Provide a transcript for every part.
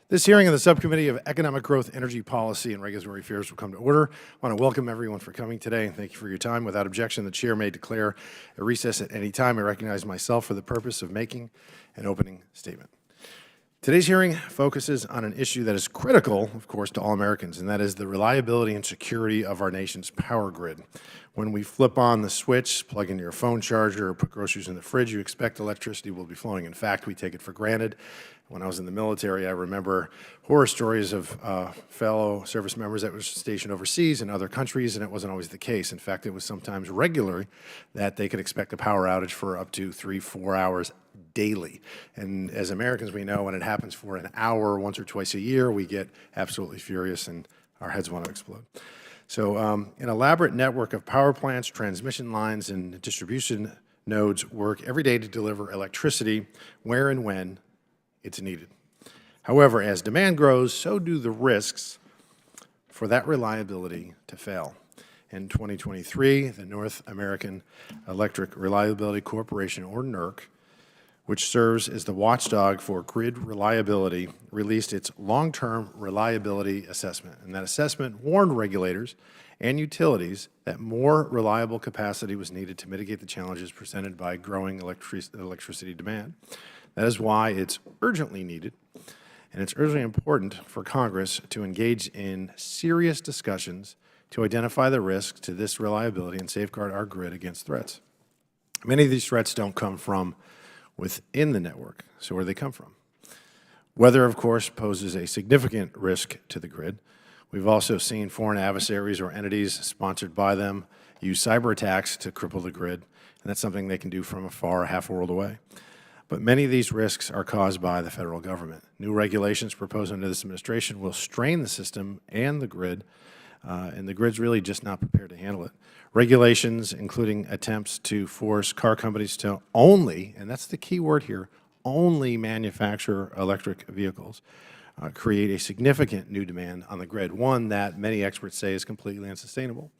This hearing of the Subcommittee of Economic Growth, Energy Policy, and Regulatory Affairs will come to order. I want to welcome everyone for coming today, and thank you for your time. Without objection, the Chair may declare a recess at any time. I recognize myself for the purpose of making an opening statement. Today's hearing focuses on an issue that is critical, of course, to all Americans, and that is the reliability and security of our nation's power grid. When we flip on the switch, plug in your phone charger, or put groceries in the fridge, you expect electricity will be flowing. In fact, we take it for granted. When I was in the military, I remember horror stories of fellow service members that were stationed overseas in other countries, and it wasn't always the case. In fact, it was sometimes regular that they could expect a power outage for up to 3-4 hours daily. And as Americans, we know when it happens for an hour once or twice a year, we get absolutely furious and our heads want to explode. So an elaborate network of power plants, transmission lines, and distribution nodes work every day to deliver electricity where and when it's needed. However, as demand grows, so do the risks for that reliability to fail. In 2023, the North American Electric Reliability Corporation, or NERC, which serves as the watchdog for grid reliability, released its long-term reliability assessment. And that assessment warned regulators and utilities that more reliable capacity was needed to mitigate the challenges presented by growing electricity demand. That is why it's urgently needed, and it's urgently important for Congress to engage in serious discussions to identify the risks to this reliability and safeguard our grid against threats. Many of these threats don't come from within the network. So where do they come from? Weather, of course, poses a significant risk to the grid. We've also seen foreign adversaries or entities sponsored by them use cyber attacks to cripple the grid, and that's something they can do from afar, half a world away. But many of these risks are caused by the federal government. New regulations proposed under this administration will strain the system and the grid's really just not prepared to handle it. Regulations, including attempts to force car companies to only, and that's the key word here, only manufacture electric vehicles, create a significant new demand on the grid, one that many experts say is completely unsustainable.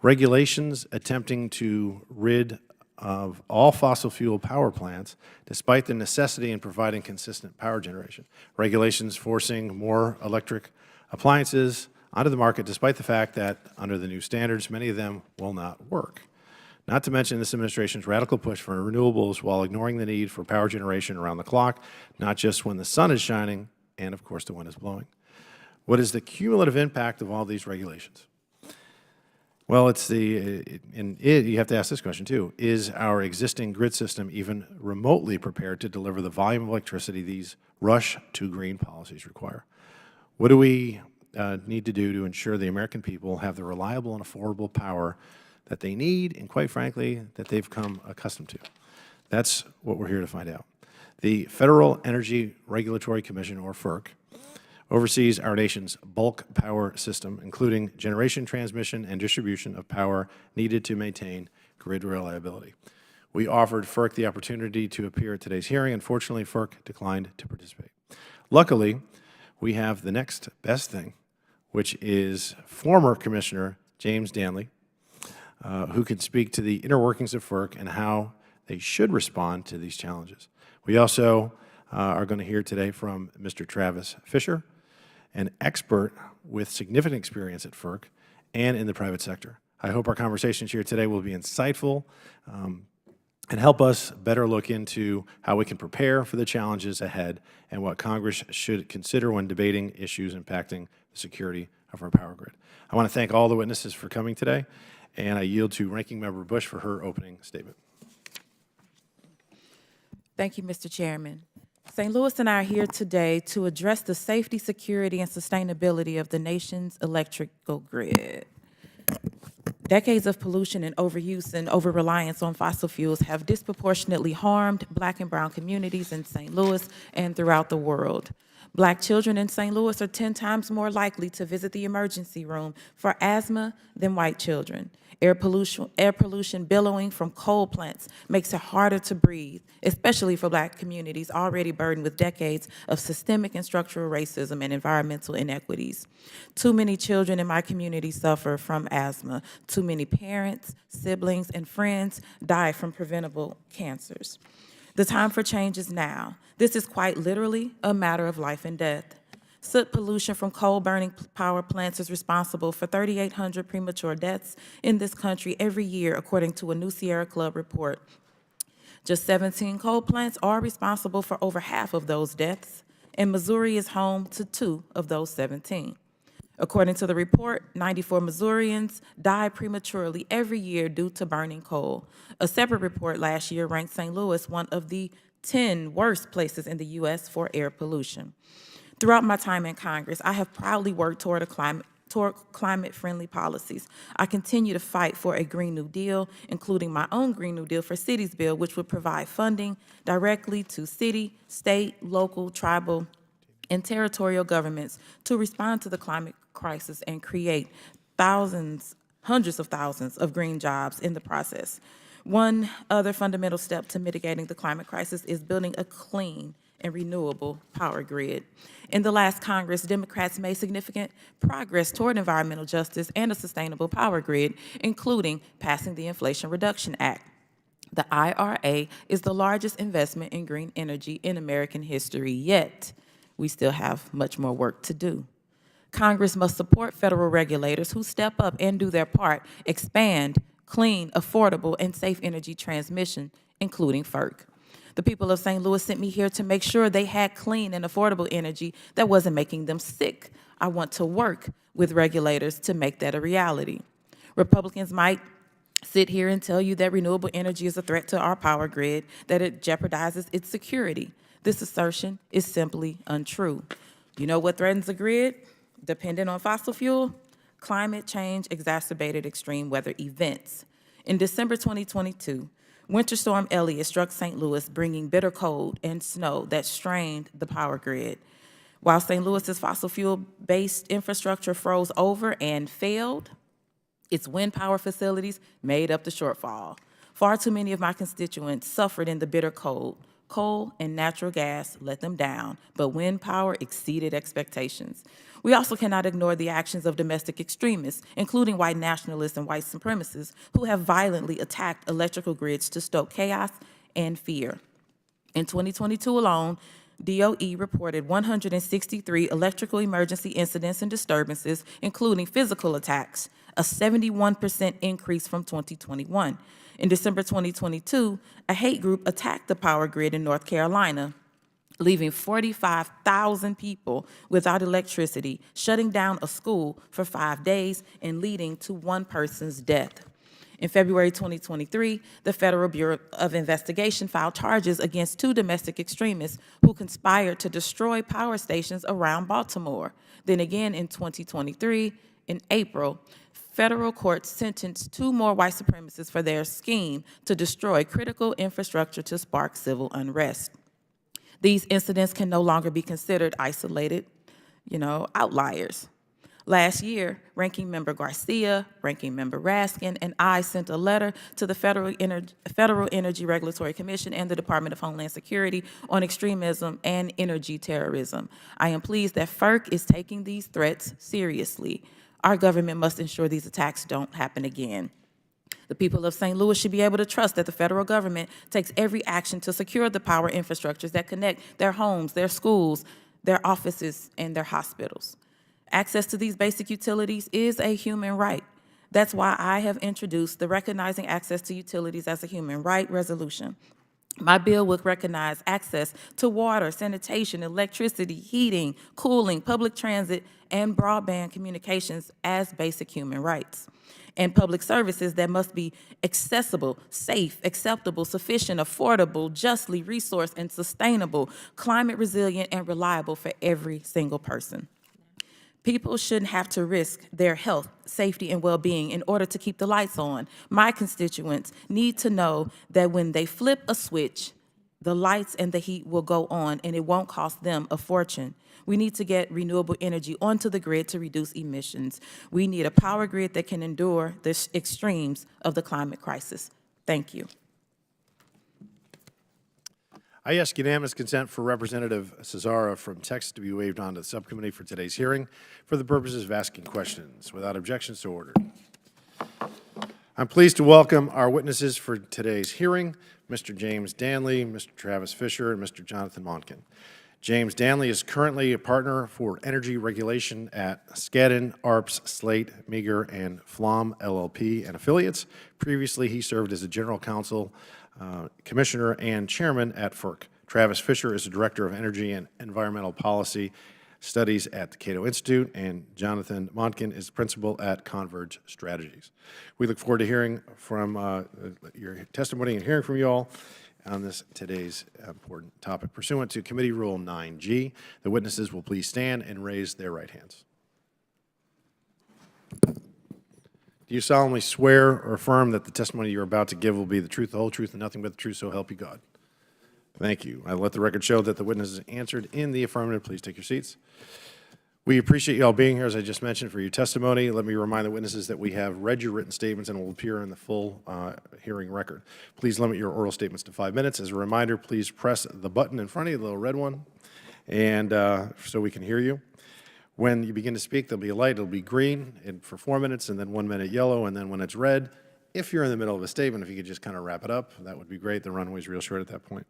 Regulations attempting to rid of all fossil fuel power plants, despite the necessity in providing consistent power generation. Regulations forcing more electric appliances onto the market, despite the fact that under the new standards, many of them will not work. Not to mention this administration's radical push for renewables while ignoring the need for power generation around the clock, not just when the sun is shining and, of course, the wind is blowing. What is the cumulative impact of all these regulations? Well, you have to ask this question too. Is our existing grid system even remotely prepared to deliver the volume of electricity these rush to green policies require? What do we need to do to ensure the American people have the reliable and affordable power that they need and, quite frankly, that they've come accustomed to? That's what we're here to find out. The Federal Energy Regulatory Commission, or FERC, oversees our nation's bulk power system, including generation, transmission, and distribution of power needed to maintain grid reliability. We offered FERC the opportunity to appear at today's hearing. Unfortunately, FERC declined to participate. Luckily, we have the next best thing, which is former Commissioner James Danley, who can speak to the inner workings of FERC and how they should respond to these challenges. We also are going to hear today from Mr. Travis Fisher, an expert with significant experience at FERC and in the private sector. I hope our conversations here today will be insightful and help us better look into how we can prepare for the challenges ahead and what Congress should consider when debating issues impacting the security of our power grid. I want to thank all the witnesses for coming today, and I yield to Ranking Member Bush for her opening statement. Thank you, Mr. Chairman. St. Louis and I are here today to address the safety, security, and sustainability of the nation's electrical grid. Decades of pollution and overuse and over-reliance on fossil fuels have disproportionately harmed Black and brown communities in St. Louis and throughout the world. Black children in St. Louis are 10 times more likely to visit the emergency room for asthma than white children. Air pollution billowing from coal plants makes it harder to breathe, especially for Black communities already burdened with decades of systemic and structural racism and environmental inequities. Too many children in my community suffer from asthma. Too many parents, siblings, and friends die from preventable cancers. The time for change is now. This is quite literally a matter of life and death. Soot pollution from coal-burning power plants is responsible for 3,800 premature deaths in this country every year, according to a new Sierra Club report. Just 17 coal plants are responsible for over half of those deaths, and Missouri is home to 2 of those 17. According to the report, 94 Missourians die prematurely every year due to burning coal. A separate report last year ranked St. Louis one of the 10 worst places in the U.S. for air pollution. Throughout my time in Congress, I have proudly worked toward climate-friendly policies. I continue to fight for a Green New Deal, including my own Green New Deal for Cities bill, which would provide funding directly to city, state, local, tribal, and territorial governments to respond to the climate crisis and create hundreds of thousands of green jobs in the process. One other fundamental step to mitigating the climate crisis is building a clean and renewable power grid. In the last Congress, Democrats made significant progress toward environmental justice and a sustainable power grid, including passing the Inflation Reduction Act. The IRA is the largest investment in green energy in American history, yet we still have much more work to do. Congress must support federal regulators who step up and do their part, expand clean, affordable, and safe energy transmission, including FERC. The people of St. Louis sent me here to make sure they had clean and affordable energy that wasn't making them sick. I want to work with regulators to make that a reality. Republicans might sit here and tell you that renewable energy is a threat to our power grid, that it jeopardizes its security. This assertion is simply untrue. You know what threatens the grid? Dependent on fossil fuel? Climate change exacerbated extreme weather events. In December 2022, Winter Storm Elliott struck St. Louis, bringing bitter cold and snow that strained the power grid. While St. Louis's fossil fuel-based infrastructure froze over and failed, its wind power facilities made up the shortfall. Far too many of my constituents suffered in the bitter cold. Coal and natural gas let them down, but wind power exceeded expectations. We also cannot ignore the actions of domestic extremists, including white nationalists and white supremacists, who have violently attacked electrical grids to stoke chaos and fear. In 2022 alone, DOE reported 163 electrical emergency incidents and disturbances, including physical attacks, a 71% increase from 2021. In December 2022, a hate group attacked the power grid in North Carolina, leaving 45,000 people without electricity, shutting down a school for 5 days, and leading to one person's death. In February 2023, the Federal Bureau of Investigation filed charges against 2 domestic extremists who conspired to destroy power stations around Baltimore. Then again in 2023, in April, federal courts sentenced 2 more white supremacists for their scheme to destroy critical infrastructure to spark civil unrest. These incidents can no longer be considered isolated, outliers. Last year, Ranking Member Garcia, Ranking Member Raskin, and I sent a letter to the Federal Energy Regulatory Commission and the Department of Homeland Security on extremism and energy terrorism. I am pleased that FERC is taking these threats seriously. Our government must ensure these attacks don't happen again. The people of St. Louis should be able to trust that the federal government takes every action to secure the power infrastructures that connect their homes, their schools, their offices, and their hospitals. Access to these basic utilities is a human right. That's why I have introduced the Recognizing Access to Utilities as a Human Right resolution. My bill would recognize access to water, sanitation, electricity, heating, cooling, public transit, and broadband communications as basic human rights, and public services that must be accessible, safe, acceptable, sufficient, affordable, justly resourced, and sustainable, climate resilient, and reliable for every single person. People shouldn't have to risk their health, safety, and well-being in order to keep the lights on. My constituents need to know that when they flip a switch, the lights and the heat will go on, and it won't cost them a fortune. We need to get renewable energy onto the grid to reduce emissions. We need a power grid that can endure the extremes of the climate crisis. Thank you. I ask unanimous consent for Representative Cesara from Texas to be waived onto the subcommittee for today's hearing for the purposes of asking questions. Without objections, so ordered. I'm pleased to welcome our witnesses for today's hearing, Mr. James Danley, Mr. Travis Fisher, and Mr. Jonathan Monken. James Danley is currently a partner for energy regulation at Skadden, Arps, Slate, Meagher, and Flom LLP and affiliates. Previously, he served as a general counsel, commissioner, and chairman at FERC. Travis Fisher is the director of energy and environmental policy studies at the Cato Institute, and Jonathan Montkin is principal at Converge Strategies. We look forward to hearing from your testimony and hearing from you all on today's important topic. Pursuant to Committee Rule 9G, the witnesses will please stand and raise their right hands. Do you solemnly swear or affirm that the testimony you're about to give will be the truth, the whole truth, and nothing but the truth, so help you God? Thank you. I let the record show that the witnesses answered in the affirmative. Please take your seats. We appreciate you all being here, as I just mentioned, for your testimony. Let me remind the witnesses that we have read your written statements and will appear in the full hearing record. Please limit your oral statements to 5 minutes. As a reminder, please press the button in front of you, the little red one, and so we can hear you. When you begin to speak, there'll be a light. It'll be green for 4 minutes, and then 1 minute yellow, and then when it's red, if you're in the middle of a statement, if you could just kind of wrap it up, that would be great. The runway's real short at that point.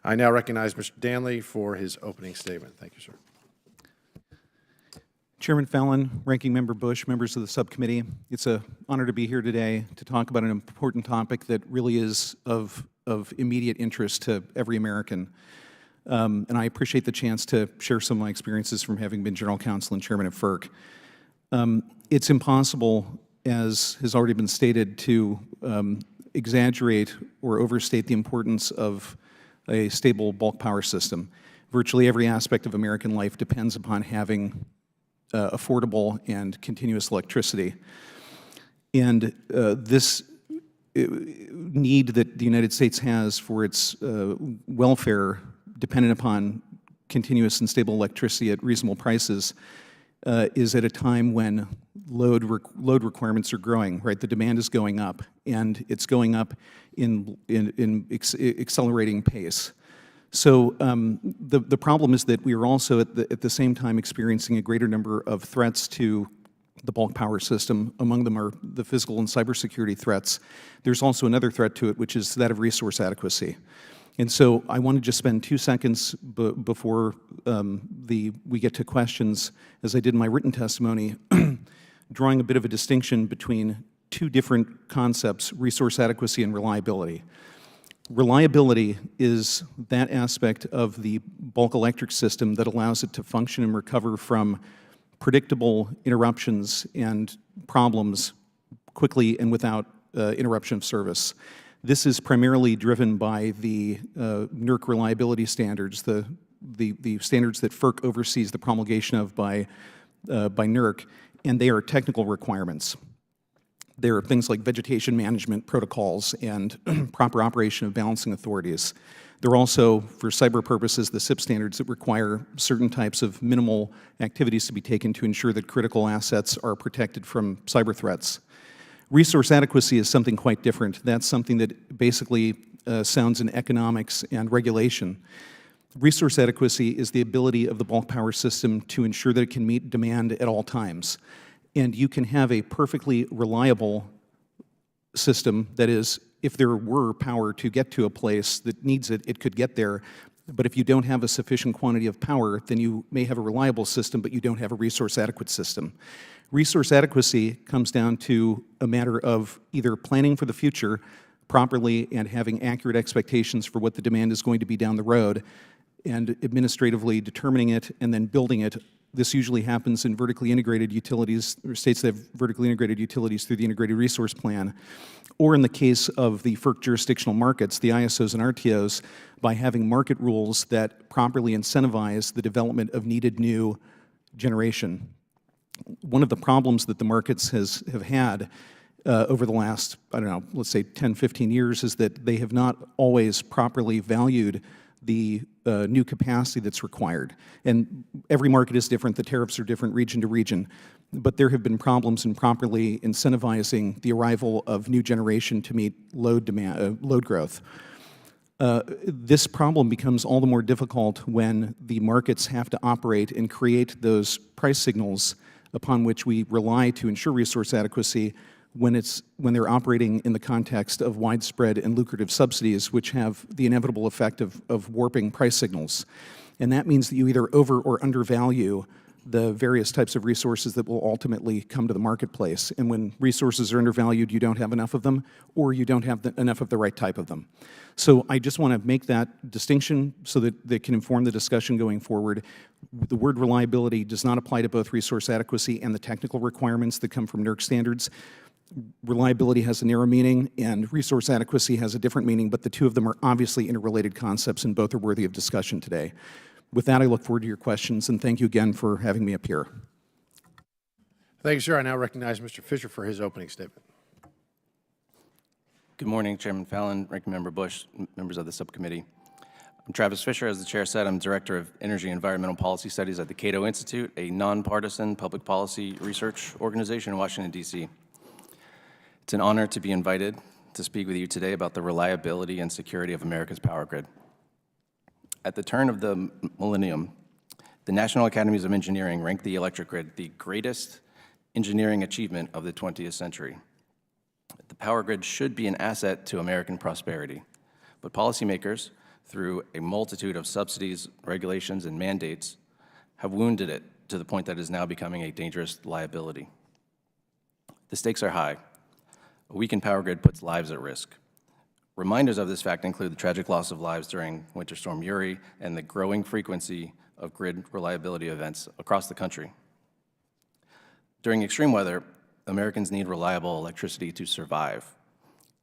I now recognize Mr. Danley for his opening statement. Thank you, sir. Chairman Fallon, Ranking Member Bush, members of the subcommittee, it's an honor to be here today to talk about an important topic that really is of immediate interest to every American. And I appreciate the chance to share some of my experiences from having been General Counsel and Chairman of FERC. It's impossible, as has already been stated, to exaggerate or overstate the importance of a stable bulk power system. Virtually every aspect of American life depends upon having affordable and continuous electricity. And this need that the United States has for its welfare, dependent upon continuous and stable electricity at reasonable prices, is at a time when load requirements are growing, right? The demand is going up, and it's going up in accelerating pace. So the problem is that we are also at the same time experiencing a greater number of threats to the bulk power system. Among them are the physical and cybersecurity threats. There's also another threat to it, which is that of resource adequacy. And so I want to just spend 2 seconds before we get to questions, as I did in my written testimony, drawing a bit of a distinction between two different concepts, resource adequacy and reliability. Reliability is that aspect of the bulk electric system that allows it to function and recover from predictable interruptions and problems quickly and without interruption of service. This is primarily driven by the NERC reliability standards, the standards that FERC oversees the promulgation of by NERC, and they are technical requirements. There are things like vegetation management protocols and proper operation of balancing authorities. There are also, for cyber purposes, the SIP standards that require certain types of minimal activities to be taken to ensure that critical assets are protected from cyber threats. Resource adequacy is something quite different. That's something that basically sounds in economics and regulation. Resource adequacy is the ability of the bulk power system to ensure that it can meet demand at all times. And you can have a perfectly reliable system that is, if there were power to get to a place that needs it, it could get there. But if you don't have a sufficient quantity of power, then you may have a reliable system, but you don't have a resource adequate system. Resource adequacy comes down to a matter of either planning for the future properly and having accurate expectations for what the demand is going to be down the road, and administratively determining it and then building it. This usually happens in vertically integrated utilities, or states that have vertically integrated utilities through the Integrated Resource Plan, or in the case of the FERC jurisdictional markets, the ISOs and RTOs, by having market rules that properly incentivize the development of needed new generation. One of the problems that the markets have had over the last, I don't know, let's say 10, 15 years is that they have not always properly valued the new capacity that's required. And every market is different, the tariffs are different region to region, but there have been problems in properly incentivizing the arrival of new generation to meet load growth. This problem becomes all the more difficult when the markets have to operate and create those price signals upon which we rely to ensure resource adequacy when they're operating in the context of widespread and lucrative subsidies, which have the inevitable effect of warping price signals. And that means that you either over or undervalue the various types of resources that will ultimately come to the marketplace. And when resources are undervalued, you don't have enough of them, or you don't have enough of the right type of them. So I just want to make that distinction so that they can inform the discussion going forward. The word reliability does not apply to both resource adequacy and the technical requirements that come from NERC standards. Reliability has a narrow meaning, and resource adequacy has a different meaning, but the two of them are obviously interrelated concepts, and both are worthy of discussion today. With that, I look forward to your questions, and thank you again for having me up here. Thank you, sir. I now recognize Mr. Fisher for his opening statement. Good morning, Chairman Fallon, Ranking Member Bush, members of the subcommittee. I'm Travis Fisher. As the chair said, I'm Director of Energy and Environmental Policy Studies at the Cato Institute, a nonpartisan public policy research organization in Washington, D.C. It's an honor to be invited to speak with you today about the reliability and security of America's power grid. At the turn of the millennium, the National Academies of Engineering ranked the electric grid the greatest engineering achievement of the 20th century. The power grid should be an asset to American prosperity, but policymakers, through a multitude of subsidies, regulations, and mandates, have wounded it to the point that it is now becoming a dangerous liability. The stakes are high. A weakened power grid puts lives at risk. Reminders of this fact include the tragic loss of lives during Winter Storm Uri and the growing frequency of grid reliability events across the country. During extreme weather, Americans need reliable electricity to survive.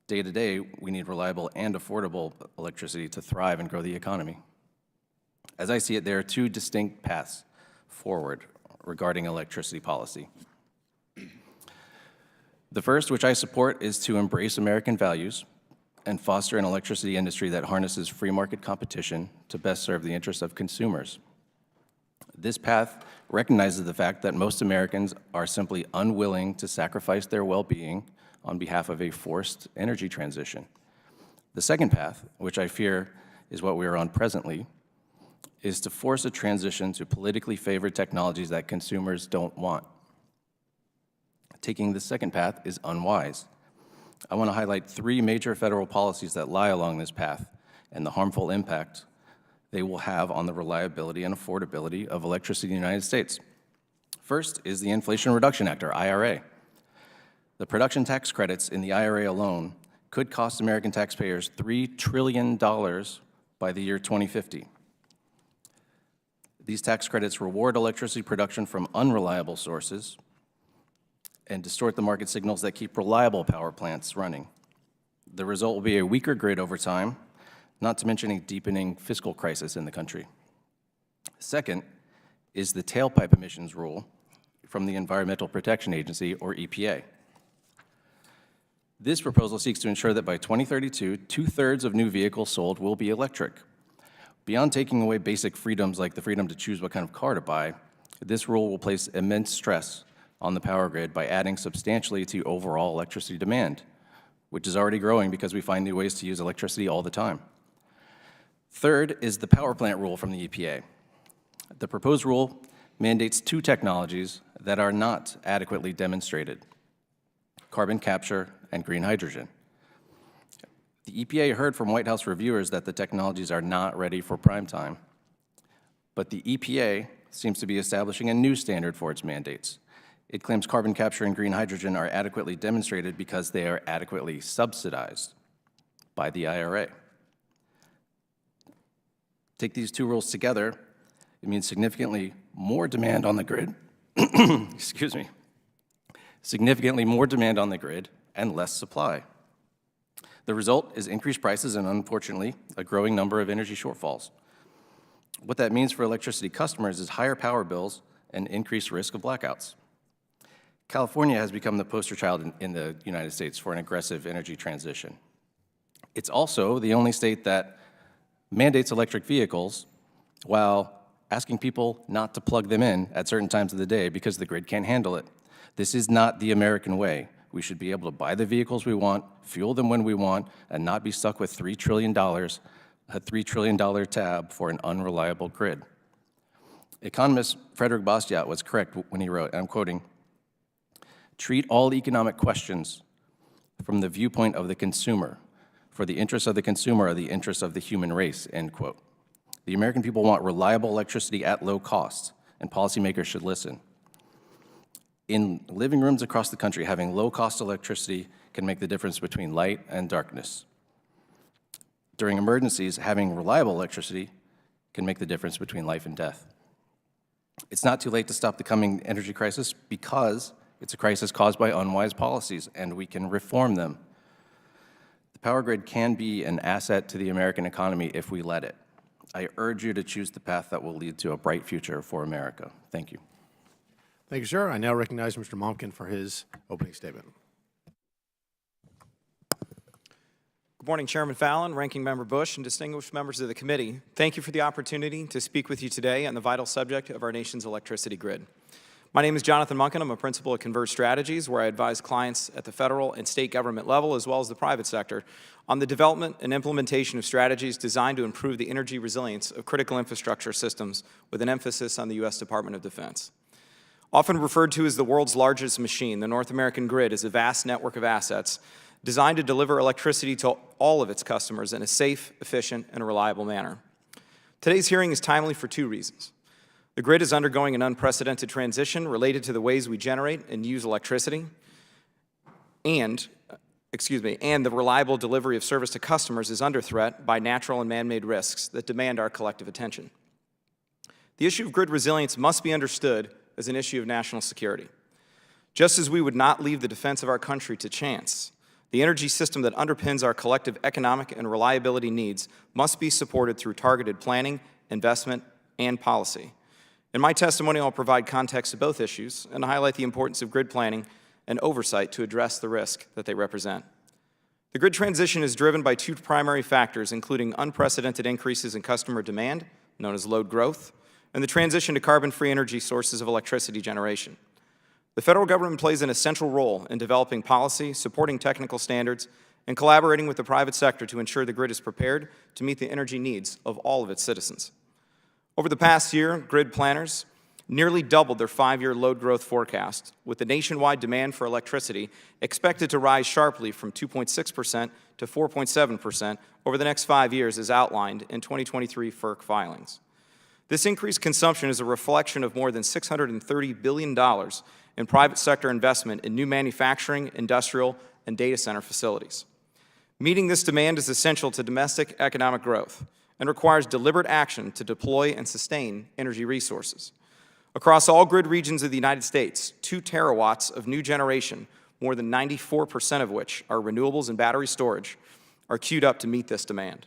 Day to day, we need reliable and affordable electricity to thrive and grow the economy. As I see it, there are two distinct paths forward regarding electricity policy. The first, which I support, is to embrace American values and foster an electricity industry that harnesses free market competition to best serve the interests of consumers. This path recognizes the fact that most Americans are simply unwilling to sacrifice their well-being on behalf of a forced energy transition. The second path, which I fear is what we are on presently, is to force a transition to politically favored technologies that consumers don't want. Taking the second path is unwise. I want to highlight three major federal policies that lie along this path and the harmful impact they will have on the reliability and affordability of electricity in the United States. First is the Inflation Reduction Act, or IRA. The production tax credits in the IRA alone could cost American taxpayers $3 trillion by the year 2050. These tax credits reward electricity production from unreliable sources and distort the market signals that keep reliable power plants running. The result will be a weaker grid over time, not to mention a deepening fiscal crisis in the country. Second is the tailpipe emissions rule from the Environmental Protection Agency, or EPA. This proposal seeks to ensure that by 2032, 2/3 of new vehicles sold will be electric. Beyond taking away basic freedoms like the freedom to choose what kind of car to buy, this rule will place immense stress on the power grid by adding substantially to overall electricity demand, which is already growing because we find new ways to use electricity all the time. Third is the power plant rule from the EPA. The proposed rule mandates two technologies that are not adequately demonstrated: carbon capture and green hydrogen. The EPA heard from White House reviewers that the technologies are not ready for prime time, but the EPA seems to be establishing a new standard for its mandates. It claims carbon capture and green hydrogen are adequately demonstrated because they are adequately subsidized by the IRA. Take these two rules together, it means significantly more demand on the grid, excuse me, significantly more demand on the grid and less supply. The result is increased prices and, unfortunately, a growing number of energy shortfalls. What that means for electricity customers is higher power bills and increased risk of blackouts. California has become the poster child in the United States for an aggressive energy transition. It's also the only state that mandates electric vehicles while asking people not to plug them in at certain times of the day because the grid can't handle it. This is not the American way. We should be able to buy the vehicles we want, fuel them when we want, and not be stuck with $3 trillion, a $3 trillion tab for an unreliable grid. Economist Frederick Bastiat was correct when he wrote, and I'm quoting, "Treat all economic questions from the viewpoint of the consumer, for the interests of the consumer are the interests of the human race," end quote. The American people want reliable electricity at low cost, and policymakers should listen. In living rooms across the country, having low-cost electricity can make the difference between light and darkness. During emergencies, having reliable electricity can make the difference between life and death. It's not too late to stop the coming energy crisis because it's a crisis caused by unwise policies, and we can reform them. The power grid can be an asset to the American economy if we let it. I urge you to choose the path that will lead to a bright future for America. Thank you. Thank you, sir. I now recognize Mr. Momkin for his opening statement. Good morning, Chairman Fallon, Ranking Member Bush, and distinguished members of the committee. Thank you for the opportunity to speak with you today on the vital subject of our nation's electricity grid. My name is Jonathan Monken. I'm a principal at Converge Strategies, where I advise clients at the federal and state government level, as well as the private sector, on the development and implementation of strategies designed to improve the energy resilience of critical infrastructure systems with an emphasis on the U.S. Department of Defense. Often referred to as the world's largest machine, the North American grid is a vast network of assets designed to deliver electricity to all of its customers in a safe, efficient, and reliable manner. Today's hearing is timely for two reasons. The grid is undergoing an unprecedented transition related to the ways we generate and use electricity, and the reliable delivery of service to customers is under threat by natural and man-made risks that demand our collective attention. The issue of grid resilience must be understood as an issue of national security. Just as we would not leave the defense of our country to chance, the energy system that underpins our collective economic and reliability needs must be supported through targeted planning, investment, and policy. In my testimony, I'll provide context to both issues and highlight the importance of grid planning and oversight to address the risk that they represent. The grid transition is driven by two primary factors, including unprecedented increases in customer demand, known as load growth, and the transition to carbon-free energy sources of electricity generation. The federal government plays an essential role in developing policy, supporting technical standards, and collaborating with the private sector to ensure the grid is prepared to meet the energy needs of all of its citizens. Over the past year, grid planners nearly doubled their 5-year load growth forecast, with the nationwide demand for electricity expected to rise sharply from 2.6% to 4.7% over the next 5 years as outlined in 2023 FERC filings. This increased consumption is a reflection of more than $630 billion in private sector investment in new manufacturing, industrial, and data center facilities. Meeting this demand is essential to domestic economic growth and requires deliberate action to deploy and sustain energy resources. Across all grid regions of the United States, 2 terawatts of new generation, more than 94% of which are renewables and battery storage, are queued up to meet this demand.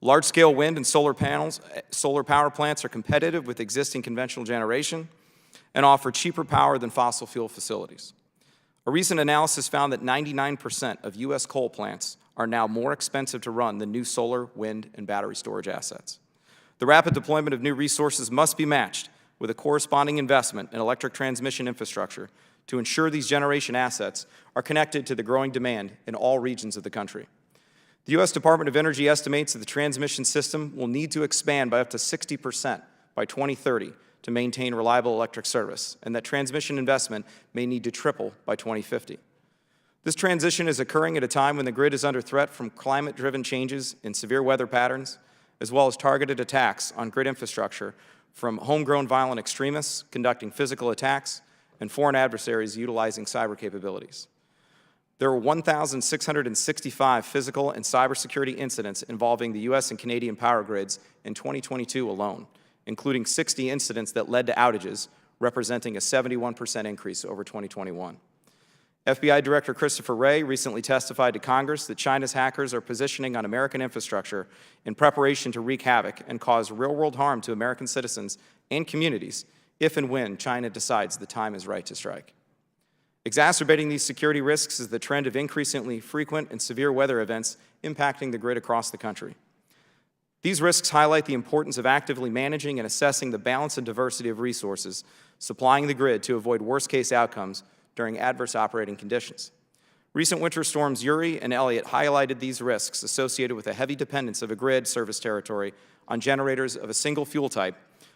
Large-scale wind and solar power plants are competitive with existing conventional generation and offer cheaper power than fossil fuel facilities. A recent analysis found that 99% of U.S. coal plants are now more expensive to run than new solar, wind, and battery storage assets. The rapid deployment of new resources must be matched with a corresponding investment in electric transmission infrastructure to ensure these generation assets are connected to the growing demand in all regions of the country. The U.S. Department of Energy estimates that the transmission system will need to expand by up to 60% by 2030 to maintain reliable electric service, and that transmission investment may need to triple by 2050. This transition is occurring at a time when the grid is under threat from climate-driven changes in severe weather patterns, as well as targeted attacks on grid infrastructure from homegrown violent extremists conducting physical attacks and foreign adversaries utilizing cyber capabilities. There were 1,665 physical and cybersecurity incidents involving the U.S. and Canadian power grids in 2022 alone, including 60 incidents that led to outages, representing a 71% increase over 2021. FBI Director Christopher Wray recently testified to Congress that China's hackers are positioning on American infrastructure in preparation to wreak havoc and cause real-world harm to American citizens and communities if and when China decides the time is right to strike. Exacerbating these security risks is the trend of increasingly frequent and severe weather events impacting the grid across the country. These risks highlight the importance of actively managing and assessing the balance and diversity of resources supplying the grid to avoid worst-case outcomes during adverse operating conditions. Recent winter storms Uri and Elliott highlighted these risks associated with a heavy dependence of a grid service territory on generators of a single fuel type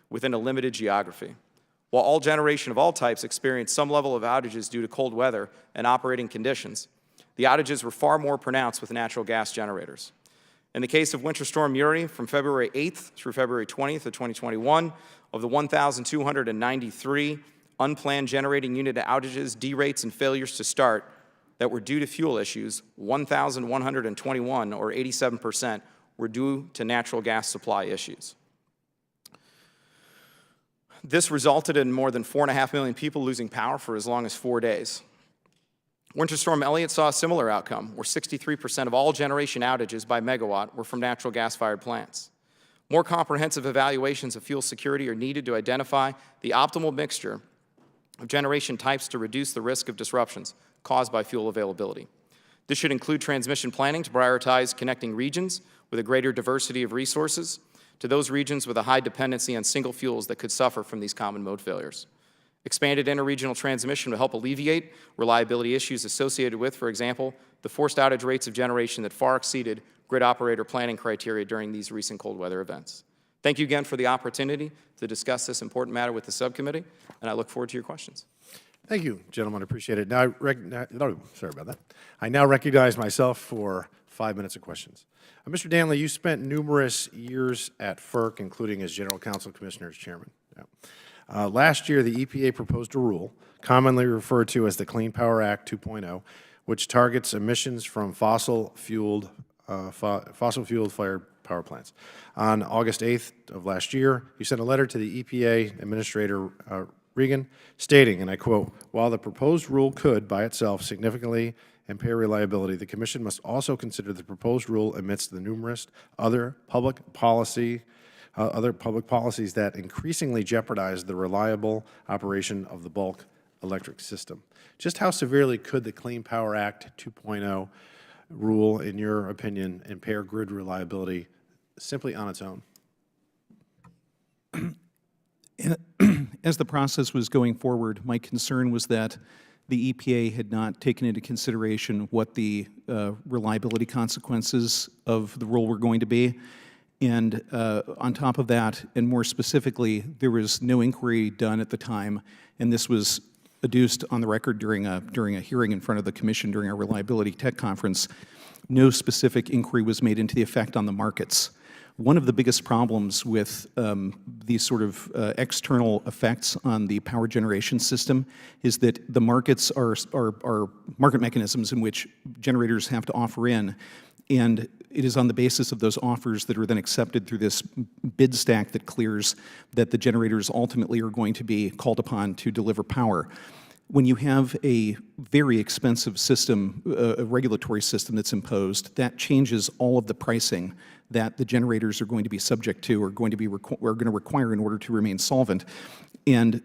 within a limited geography. While all generation of all types experienced some level of outages due to cold weather and operating conditions, the outages were far more pronounced with natural gas generators. In the case of Winter Storm Uri, from February 8th through February 20th of 2021, of the 1,293 unplanned generating unit outages, derates, and failures to start that were due to fuel issues, 1,121, or 87%, were due to natural gas supply issues. This resulted in more than 4.5 million people losing power for as long as 4 days. Winter Storm Elliott saw a similar outcome, where 63% of all generation outages by megawatt were from natural gas-fired plants. More comprehensive evaluations of fuel security are needed to identify the optimal mixture of generation types to reduce the risk of disruptions caused by fuel availability. This should include transmission planning to prioritize connecting regions with a greater diversity of resources to those regions with a high dependency on single fuels that could suffer from these common mode failures. Expanded interregional transmission will help alleviate reliability issues associated with, for example, the forced outage rates of generation that far exceeded grid operator planning criteria during these recent cold weather events. Thank you again for the opportunity to discuss this important matter with the subcommittee, and I look forward to your questions. Thank you, gentlemen. I appreciate it. Now, sorry about that. I now recognize myself for 5 minutes of questions. Mr. Danley, you spent numerous years at FERC, including as General Counsel, Commissioners, Chairman. Yeah. Last year, the EPA proposed a rule, commonly referred to as the Clean Power Act 2.0, which targets emissions from fossil-fueled fired power plants. On August 8th of last year, you sent a letter to the EPA Administrator Regan stating, and I quote, "While the proposed rule could, by itself, significantly impair reliability, the Commission must also consider the proposed rule amidst the numerous other public policies that increasingly jeopardize the reliable operation of the bulk electric system." Just how severely could the Clean Power Act 2.0 rule, in your opinion, impair grid reliability simply on its own? As the process was going forward, my concern was that the EPA had not taken into consideration what the reliability consequences of the rule were going to be. And on top of that, and more specifically, there was no inquiry done at the time, and this was adduced on the record during a hearing in front of the Commission during our Reliability Tech Conference. No specific inquiry was made into the effect on the markets. One of the biggest problems with these sort of external effects on the power generation system is that the markets are market mechanisms in which generators have to offer in, and it is on the basis of those offers that are then accepted through this bid stack that clears that the generators ultimately are going to be called upon to deliver power. When you have a very expensive system, a regulatory system that's imposed, that changes all of the pricing that the generators are going to be subject to or going to require in order to remain solvent. And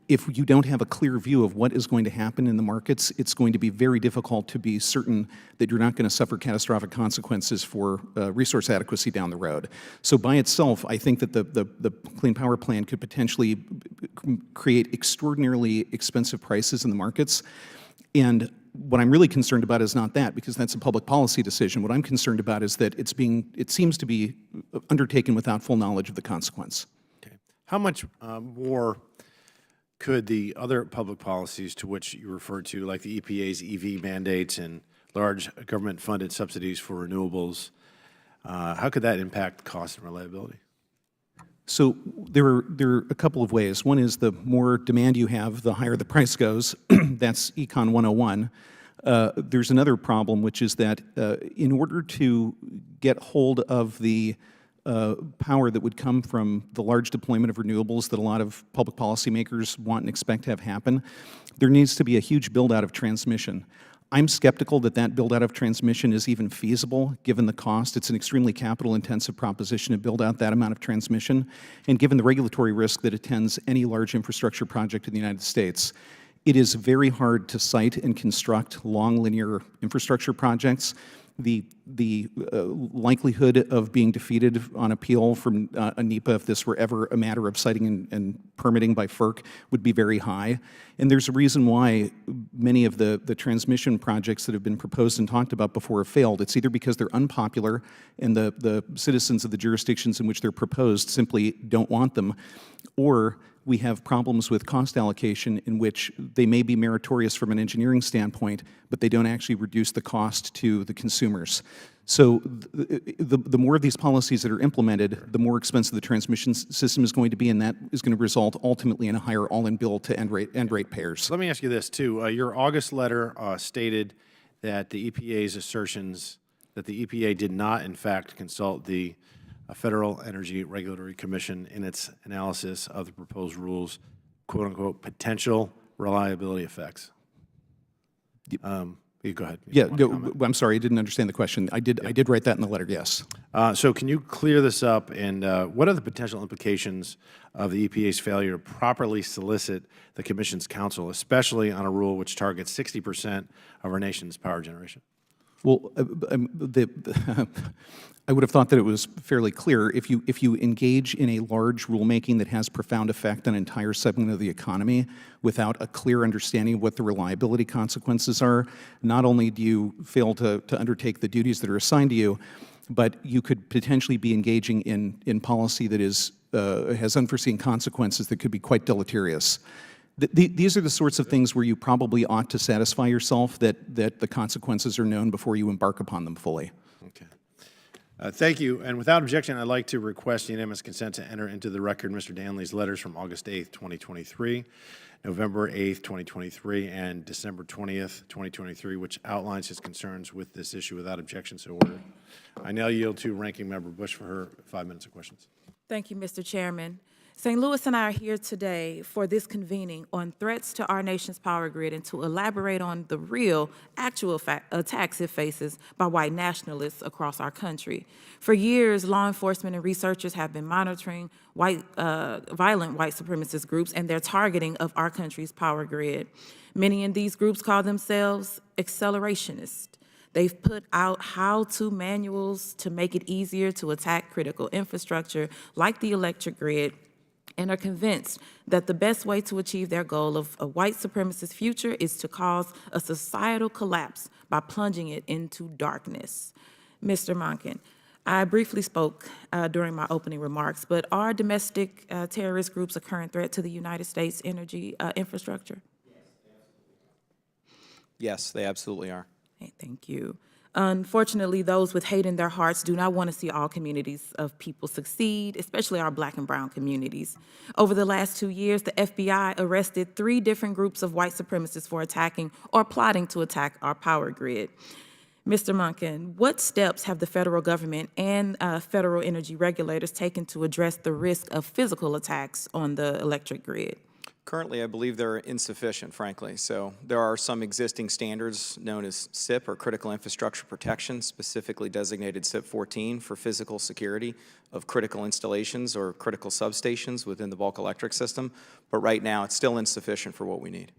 if you don't have a clear view of what is going to happen in the markets, it's going to be very difficult to be certain that you're not going to suffer catastrophic consequences for resource adequacy down the road. So by itself, I think that the Clean Power Plan could potentially create extraordinarily expensive prices in the markets. And what I'm really concerned about is not that, because that's a public policy decision. What I'm concerned about is that it seems to be undertaken without full knowledge of the consequence. Okay. How much more could the other public policies to which you referred to, like the EPA's EV mandates and large government-funded subsidies for renewables, how could that impact cost and reliability? So there are a couple of ways. One is the more demand you have, the higher the price goes. That's Econ 101. There's another problem, which is that in order to get hold of the power that would come from the large deployment of renewables that a lot of public policymakers want and expect to have happen, there needs to be a huge build-out of transmission. I'm skeptical that that build-out of transmission is even feasible, given the cost. It's an extremely capital-intensive proposition to build out that amount of transmission, and given the regulatory risk that attends any large infrastructure project in the United States. It is very hard to site and construct long linear infrastructure projects. The likelihood of being defeated on appeal from a NEPA, if this were ever a matter of citing and permitting by FERC, would be very high. And there's a reason why many of the transmission projects that have been proposed and talked about before have failed. It's either because they're unpopular and the citizens of the jurisdictions in which they're proposed simply don't want them, or we have problems with cost allocation in which they may be meritorious from an engineering standpoint, but they don't actually reduce the cost to the consumers. So the more of these policies that are implemented, the more expensive the transmission system is going to be, and that is going to result ultimately in a higher all-in bill to end rate payers. Let me ask you this, too. Your August letter stated that the EPA's assertions that the EPA did not, in fact, consult the Federal Energy Regulatory Commission in its analysis of the proposed rules, quote-unquote, potential reliability effects. You go ahead. Yeah, no, I'm sorry, I didn't understand the question. I did write that in the letter, yes. So can you clear this up, and what are the potential implications of the EPA's failure to properly solicit the Commission's counsel, especially on a rule which targets 60% of our nation's power generation? Well, I would have thought that it was fairly clear. If you engage in a large rulemaking that has profound effect on an entire segment of the economy without a clear understanding of what the reliability consequences are, not only do you fail to undertake the duties that are assigned to you, but you could potentially be engaging in policy that has unforeseen consequences that could be quite deleterious. These are the sorts of things where you probably ought to satisfy yourself that the consequences are known before you embark upon them fully. Okay. Thank you. And without objection, I'd like to request unanimous consent to enter into the record Mr. Danley's letters from August 8th, 2023, November 8th, 2023, and December 20th, 2023, which outlines his concerns with this issue. Without objection, so ordered. I now yield to Ranking Member Bush for her 5 minutes of questions. Thank you, Mr. Chairman. St. Louis and I are here today for this convening on threats to our nation's power grid and to elaborate on the real, actual attacks it faces by white nationalists across our country. For years, law enforcement and researchers have been monitoring violent white supremacist groups and their targeting of our country's power grid. Many in these groups call themselves accelerationists. They've put out how-to manuals to make it easier to attack critical infrastructure like the electric grid, and are convinced that the best way to achieve their goal of a white supremacist future is to cause a societal collapse by plunging it into darkness. Mr. Monken, I briefly spoke during my opening remarks, but are domestic terrorist groups a current threat to the United States energy infrastructure? Yes, they absolutely are. Okay, thank you. Unfortunately, those with hate in their hearts do not want to see all communities of people succeed, especially our Black and brown communities. Over the last 2 years, the FBI arrested 3 different groups of white supremacists for attacking or plotting to attack our power grid. Mr. Monken, what steps have the federal government and federal energy regulators taken to address the risk of physical attacks on the electric grid? Currently, I believe they're insufficient, frankly. So there are some existing standards known as CIP, or Critical Infrastructure Protection, specifically designated CIP 14 for physical security of critical installations or critical substations within the bulk electric system. But right now, it's still insufficient for what we need.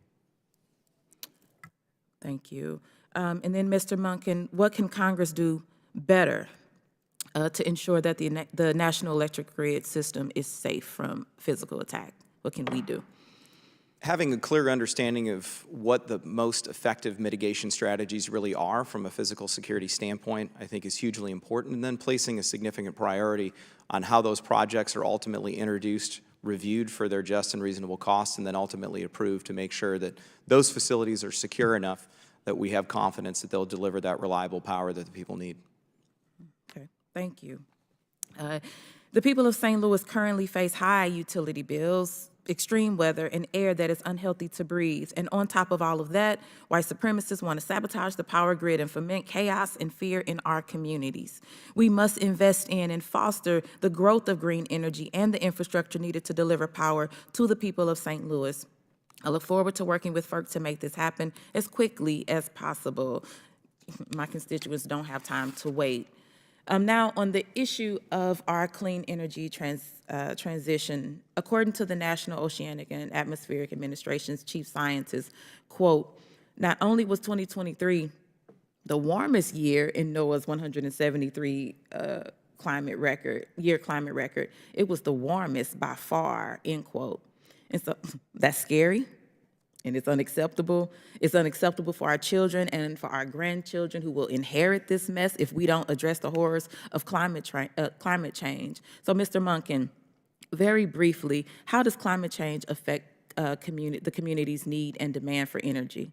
Thank you. And then, Mr. Monken, what can Congress do better to ensure that the national electric grid system is safe from physical attack? What can we do? Having a clear understanding of what the most effective mitigation strategies really are from a physical security standpoint, I think is hugely important, and then placing a significant priority on how those projects are ultimately introduced, reviewed for their just and reasonable costs, and then ultimately approved to make sure that those facilities are secure enough that we have confidence that they'll deliver that reliable power that the people need. Okay, thank you. The people of St. Louis currently face high utility bills, extreme weather, and air that is unhealthy to breathe. And on top of all of that, white supremacists want to sabotage the power grid and foment chaos and fear in our communities. We must invest in and foster the growth of green energy and the infrastructure needed to deliver power to the people of St. Louis. I look forward to working with FERC to make this happen as quickly as possible. My constituents don't have time to wait. Now, on the issue of our clean energy transition, according to the National Oceanic and Atmospheric Administration's chief scientist, quote, not only was 2023 the warmest year in NOAA's 173 climate record, it was the warmest by far, end quote. And so that's scary. And it's unacceptable. It's unacceptable for our children and for our grandchildren who will inherit this mess if we don't address the horrors of climate change. So, Mr. Monken, very briefly, how does climate change affect the community's need and demand for energy?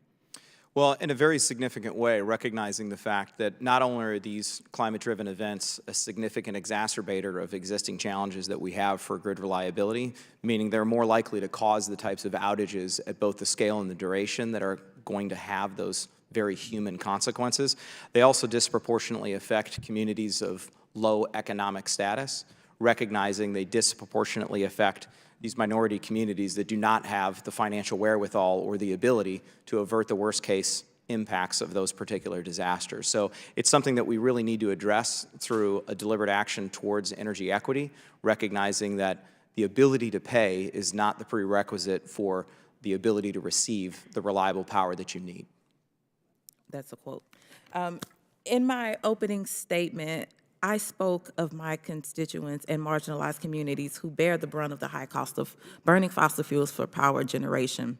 Well, in a very significant way, recognizing the fact that not only are these climate-driven events a significant exacerbator of existing challenges that we have for grid reliability, meaning they're more likely to cause the types of outages at both the scale and the duration that are going to have those very human consequences, they also disproportionately affect communities of low economic status, recognizing they disproportionately affect these minority communities that do not have the financial wherewithal or the ability to avert the worst case impacts of those particular disasters. So it's something that we really need to address through a deliberate action towards energy equity, recognizing that the ability to pay is not the prerequisite for the ability to receive the reliable power that you need. That's a quote. In my opening statement, I spoke of my constituents and marginalized communities who bear the brunt of the high cost of burning fossil fuels for power generation.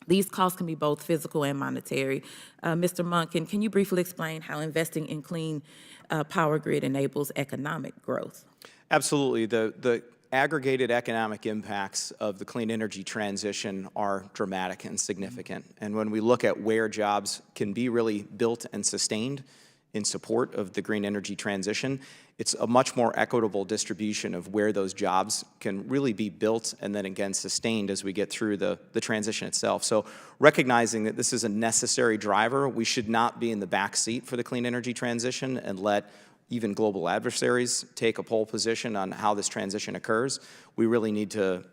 These costs can be both physical and monetary. Mr. Monken, can you briefly explain how investing in clean power grid enables economic growth? Absolutely. The aggregated economic impacts of the clean energy transition are dramatic and significant. And when we look at where jobs can be really built and sustained in support of the green energy transition, it's a much more equitable distribution of where those jobs can really be built and then again sustained as we get through the transition itself. So recognizing that this is a necessary driver, we should not be in the back seat for the clean energy transition and let even global adversaries take a pole position on how this transition occurs. We really need to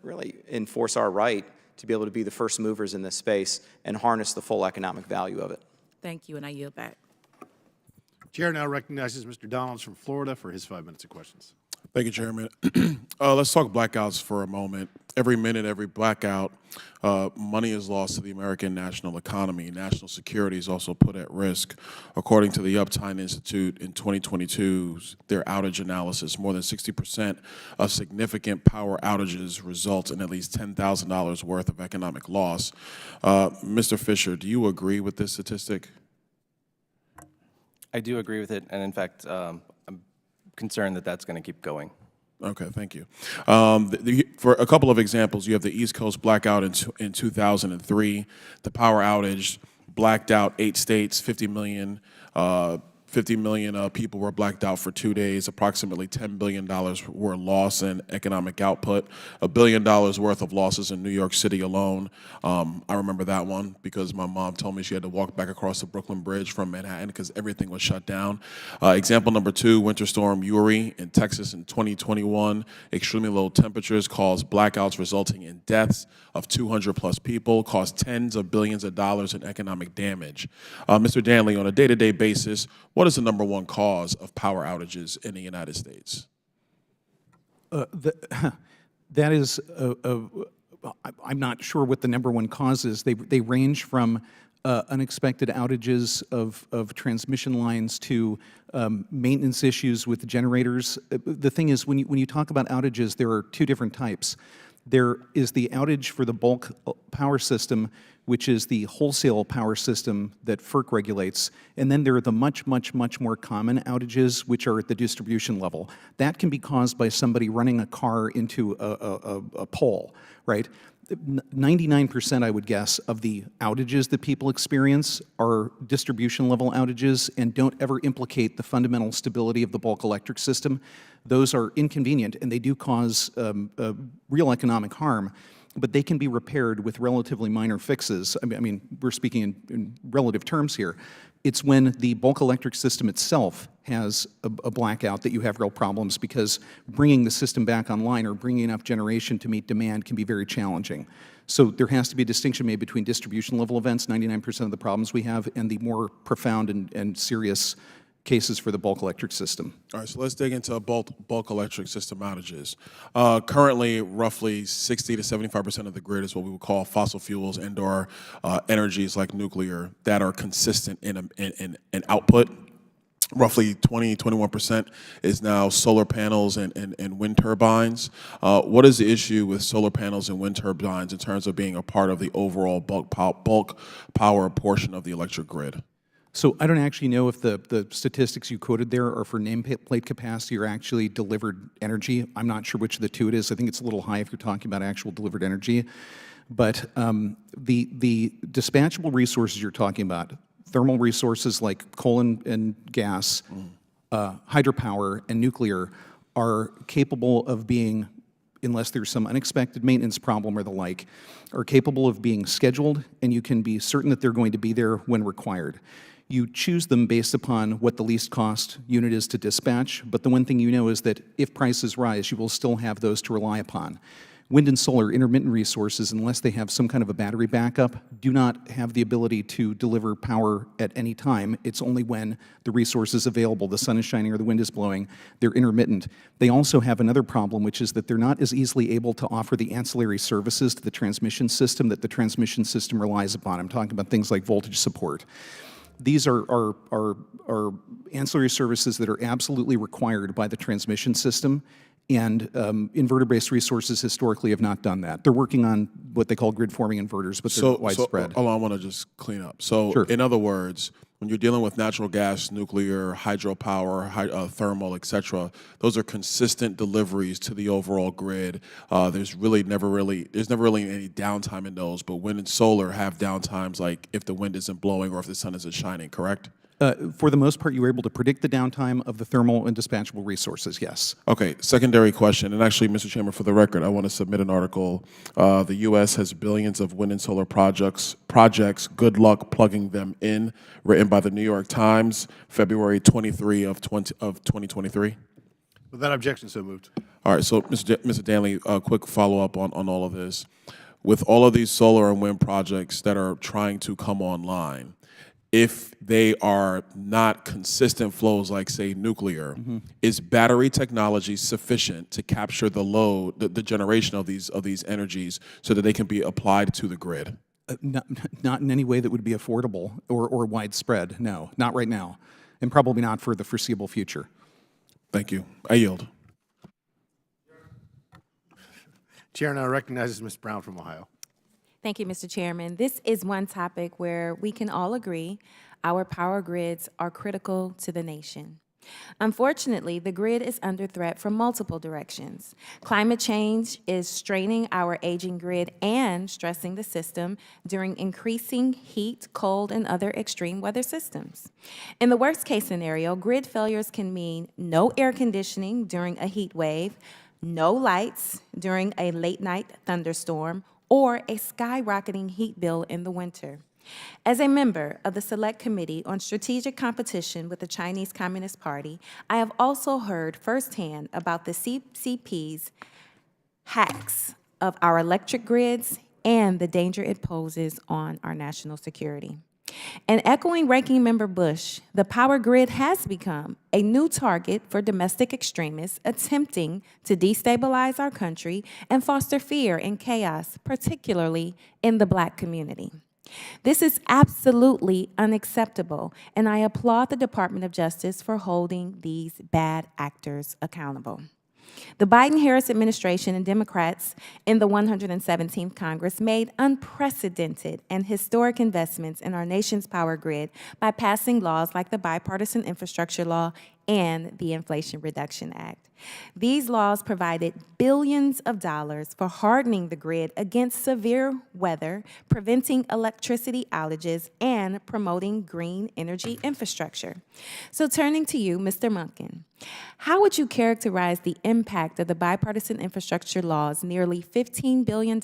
enforce our right to be able to be the first movers in this space and harness the full economic value of it. Thank you, and I yield back. Chair now recognizes Mr. Donalds from Florida for his 5 minutes of questions. Thank you, Chairman. Let's talk blackouts for a moment. Every minute, every blackout, money is lost to the American national economy. National security is also put at risk. According to the Uptime Institute in 2022, their outage analysis, more than 60% of significant power outages result in at least $10,000 worth of economic loss. Mr. Fisher, do you agree with this statistic? I do agree with it, and in fact, I'm concerned that that's going to keep going. Okay, thank you. For a couple of examples, you have the East Coast blackout in 2003. The power outage blacked out 8 states, 50 million people were blacked out for 2 days. Approximately $10 billion were lost in economic output. $1 billion worth of losses in New York City alone. I remember that one because my mom told me she had to walk back across the Brooklyn Bridge from Manhattan because everything was shut down. Example number 2, Winter Storm Uri in Texas in 2021. Extremely low temperatures caused blackouts resulting in deaths of 200+ people, caused tens of billions of dollars in economic damage. Mr. Danley, on a day-to-day basis, what is the number one cause of power outages in the United States? That is, I'm not sure what the number one cause is. They range from unexpected outages of transmission lines to maintenance issues with the generators. The thing is, when you talk about outages, there are 2 different types. There is the outage for the bulk power system, which is the wholesale power system that FERC regulates, and then there are the much more common outages, which are at the distribution level. That can be caused by somebody running a car into a pole, right? 99%, I would guess, of the outages that people experience are distribution level outages and don't ever implicate the fundamental stability of the bulk electric system. Those are inconvenient and they do cause real economic harm, but they can be repaired with relatively minor fixes. I mean, we're speaking in relative terms here. It's when the bulk electric system itself has a blackout that you have real problems because bringing the system back online or bringing enough generation to meet demand can be very challenging. So there has to be a distinction made between distribution level events, 99% of the problems we have, and the more profound and serious cases for the bulk electric system. All right, so let's dig into bulk electric system outages. Currently, roughly 60 to 75% of the grid is what we would call fossil fuels and/or energies like nuclear that are consistent in output. Roughly 21% is now solar panels and wind turbines. What is the issue with solar panels and wind turbines in terms of being a part of the overall bulk power portion of the electric grid? So I don't actually know if the statistics you quoted there are for nameplate capacity or actually delivered energy. I'm not sure which of the 2 it is. I think it's a little high if you're talking about actual delivered energy. But the dispatchable resources you're talking about, thermal resources like coal and gas, hydropower, and nuclear are capable of being, unless there's some unexpected maintenance problem or the like, are capable of being scheduled, and you can be certain that they're going to be there when required. You choose them based upon what the least cost unit is to dispatch, but the one thing you know is that if prices rise, you will still have those to rely upon. Wind and solar, intermittent resources, unless they have some kind of a battery backup, do not have the ability to deliver power at any time. It's only when the resource is available, the sun is shining or the wind is blowing, they're intermittent. They also have another problem, which is that they're not as easily able to offer the ancillary services to the transmission system that the transmission system relies upon. I'm talking about things like voltage support. These are ancillary services that are absolutely required by the transmission system, and inverter-based resources historically have not done that. They're working on what they call grid-forming inverters, but they're widespread. I want to just clean up. So, Sure. in other words, when you're dealing with natural gas, nuclear, hydropower, thermal, et cetera, those are consistent deliveries to the overall grid. There's never really any downtime in those, but wind and solar have downtimes like if the wind isn't blowing or if the sun isn't shining, correct? For the most part, you were able to predict the downtime of the thermal and dispatchable resources, yes. Okay, secondary question, and actually, Mr. Chairman, for the record, I want to submit an article. The U.S. has billions of wind and solar projects. Good luck plugging them in. Written by the New York Times, February 23 of 2023. Without objection, so moved. All right, so Mr. Danley, a quick follow-up on all of this. With all of these solar and wind projects that are trying to come online, if they are not consistent flows like, say, nuclear, is battery technology sufficient to capture the load, the generation of these energies so that they can be applied to the grid? Not in any way that would be affordable or widespread, no, not right now, and probably not for the foreseeable future. Thank you. I yield. Chair now recognizes Ms. Brown from Ohio. Thank you, Mr. Chairman. This is one topic where we can all agree our power grids are critical to the nation. Unfortunately, the grid is under threat from multiple directions. Climate change is straining our aging grid and stressing the system during increasing heat, cold, and other extreme weather systems. In the worst-case scenario, grid failures can mean no air conditioning during a heat wave, no lights during a late-night thunderstorm, or a skyrocketing heat bill in the winter. As a member of the Select Committee on Strategic Competition with the Chinese Communist Party, I have also heard firsthand about the CCP's hacks of our electric grids and the danger it poses on our national security. And echoing Ranking Member Bush, the power grid has become a new target for domestic extremists attempting to destabilize our country and foster fear and chaos, particularly in the Black community. This is absolutely unacceptable, and I applaud the Department of Justice for holding these bad actors accountable. The Biden-Harris administration and Democrats in the 117th Congress made unprecedented and historic investments in our nation's power grid by passing laws like the Bipartisan Infrastructure Law and the Inflation Reduction Act. These laws provided billions of dollars for hardening the grid against severe weather, preventing electricity outages, and promoting green energy infrastructure. So turning to you, Mr. Munkin, how would you characterize the impact of the Bipartisan Infrastructure Law's nearly $15 billion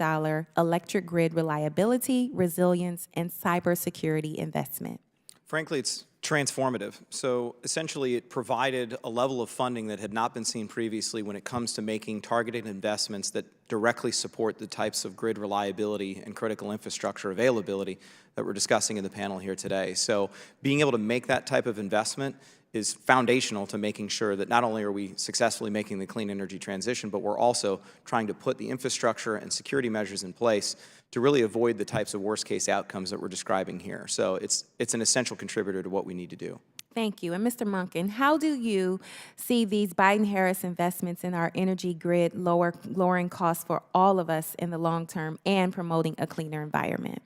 electric grid reliability, resilience, and cybersecurity investment? Frankly, it's transformative. So essentially, it provided a level of funding that had not been seen previously when it comes to making targeted investments that directly support the types of grid reliability and critical infrastructure availability that we're discussing in the panel here today. So being able to make that type of investment is foundational to making sure that not only are we successfully making the clean energy transition, but we're also trying to put the infrastructure and security measures in place to really avoid the types of worst-case outcomes that we're describing here. So it's an essential contributor to what we need to do. Thank you. And Mr. Munkin, how do you see these Biden-Harris investments in our energy grid lowering costs for all of us in the long term and promoting a cleaner environment?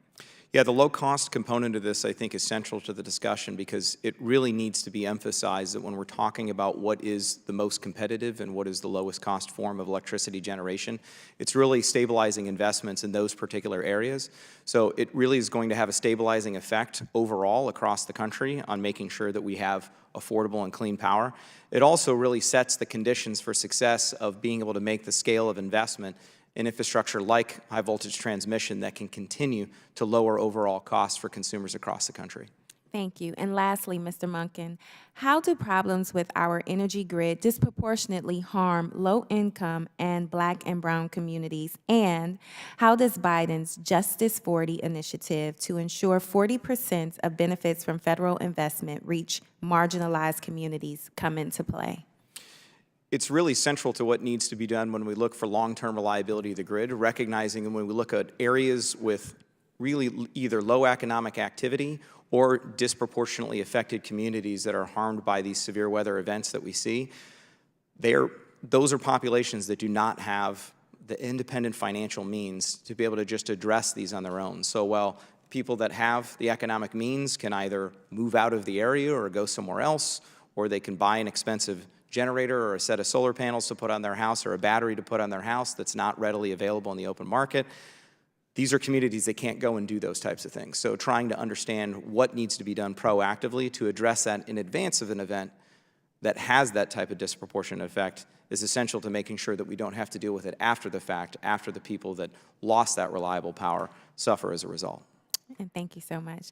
Yeah, the low-cost component of this, I think, is central to the discussion because it really needs to be emphasized that when we're talking about what is the most competitive and what is the lowest cost form of electricity generation, it's really stabilizing investments in those particular areas. So it really is going to have a stabilizing effect overall across the country on making sure that we have affordable and clean power. It also really sets the conditions for success of being able to make the scale of investment in infrastructure like high voltage transmission that can continue to lower overall costs for consumers across the country. Thank you. And lastly, Mr. Munkin, how do problems with our energy grid disproportionately harm low-income and Black and brown communities? And how does Biden's Justice 40 initiative to ensure 40% of benefits from federal investment reach marginalized communities come into play? It's really central to what needs to be done when we look for long-term reliability of the grid, recognizing that when we look at areas with really either low economic activity or disproportionately affected communities that are harmed by these severe weather events that we see, those are populations that do not have the independent financial means to be able to just address these on their own. So while people that have the economic means can either move out of the area or go somewhere else, or they can buy an expensive generator or a set of solar panels to put on their house or a battery to put on their house that's not readily available in the open market, these are communities that can't go and do those types of things. So trying to understand what needs to be done proactively to address that in advance of an event that has that type of disproportionate effect is essential to making sure that we don't have to deal with it after the fact, after the people that lost that reliable power suffer as a result. And thank you so much.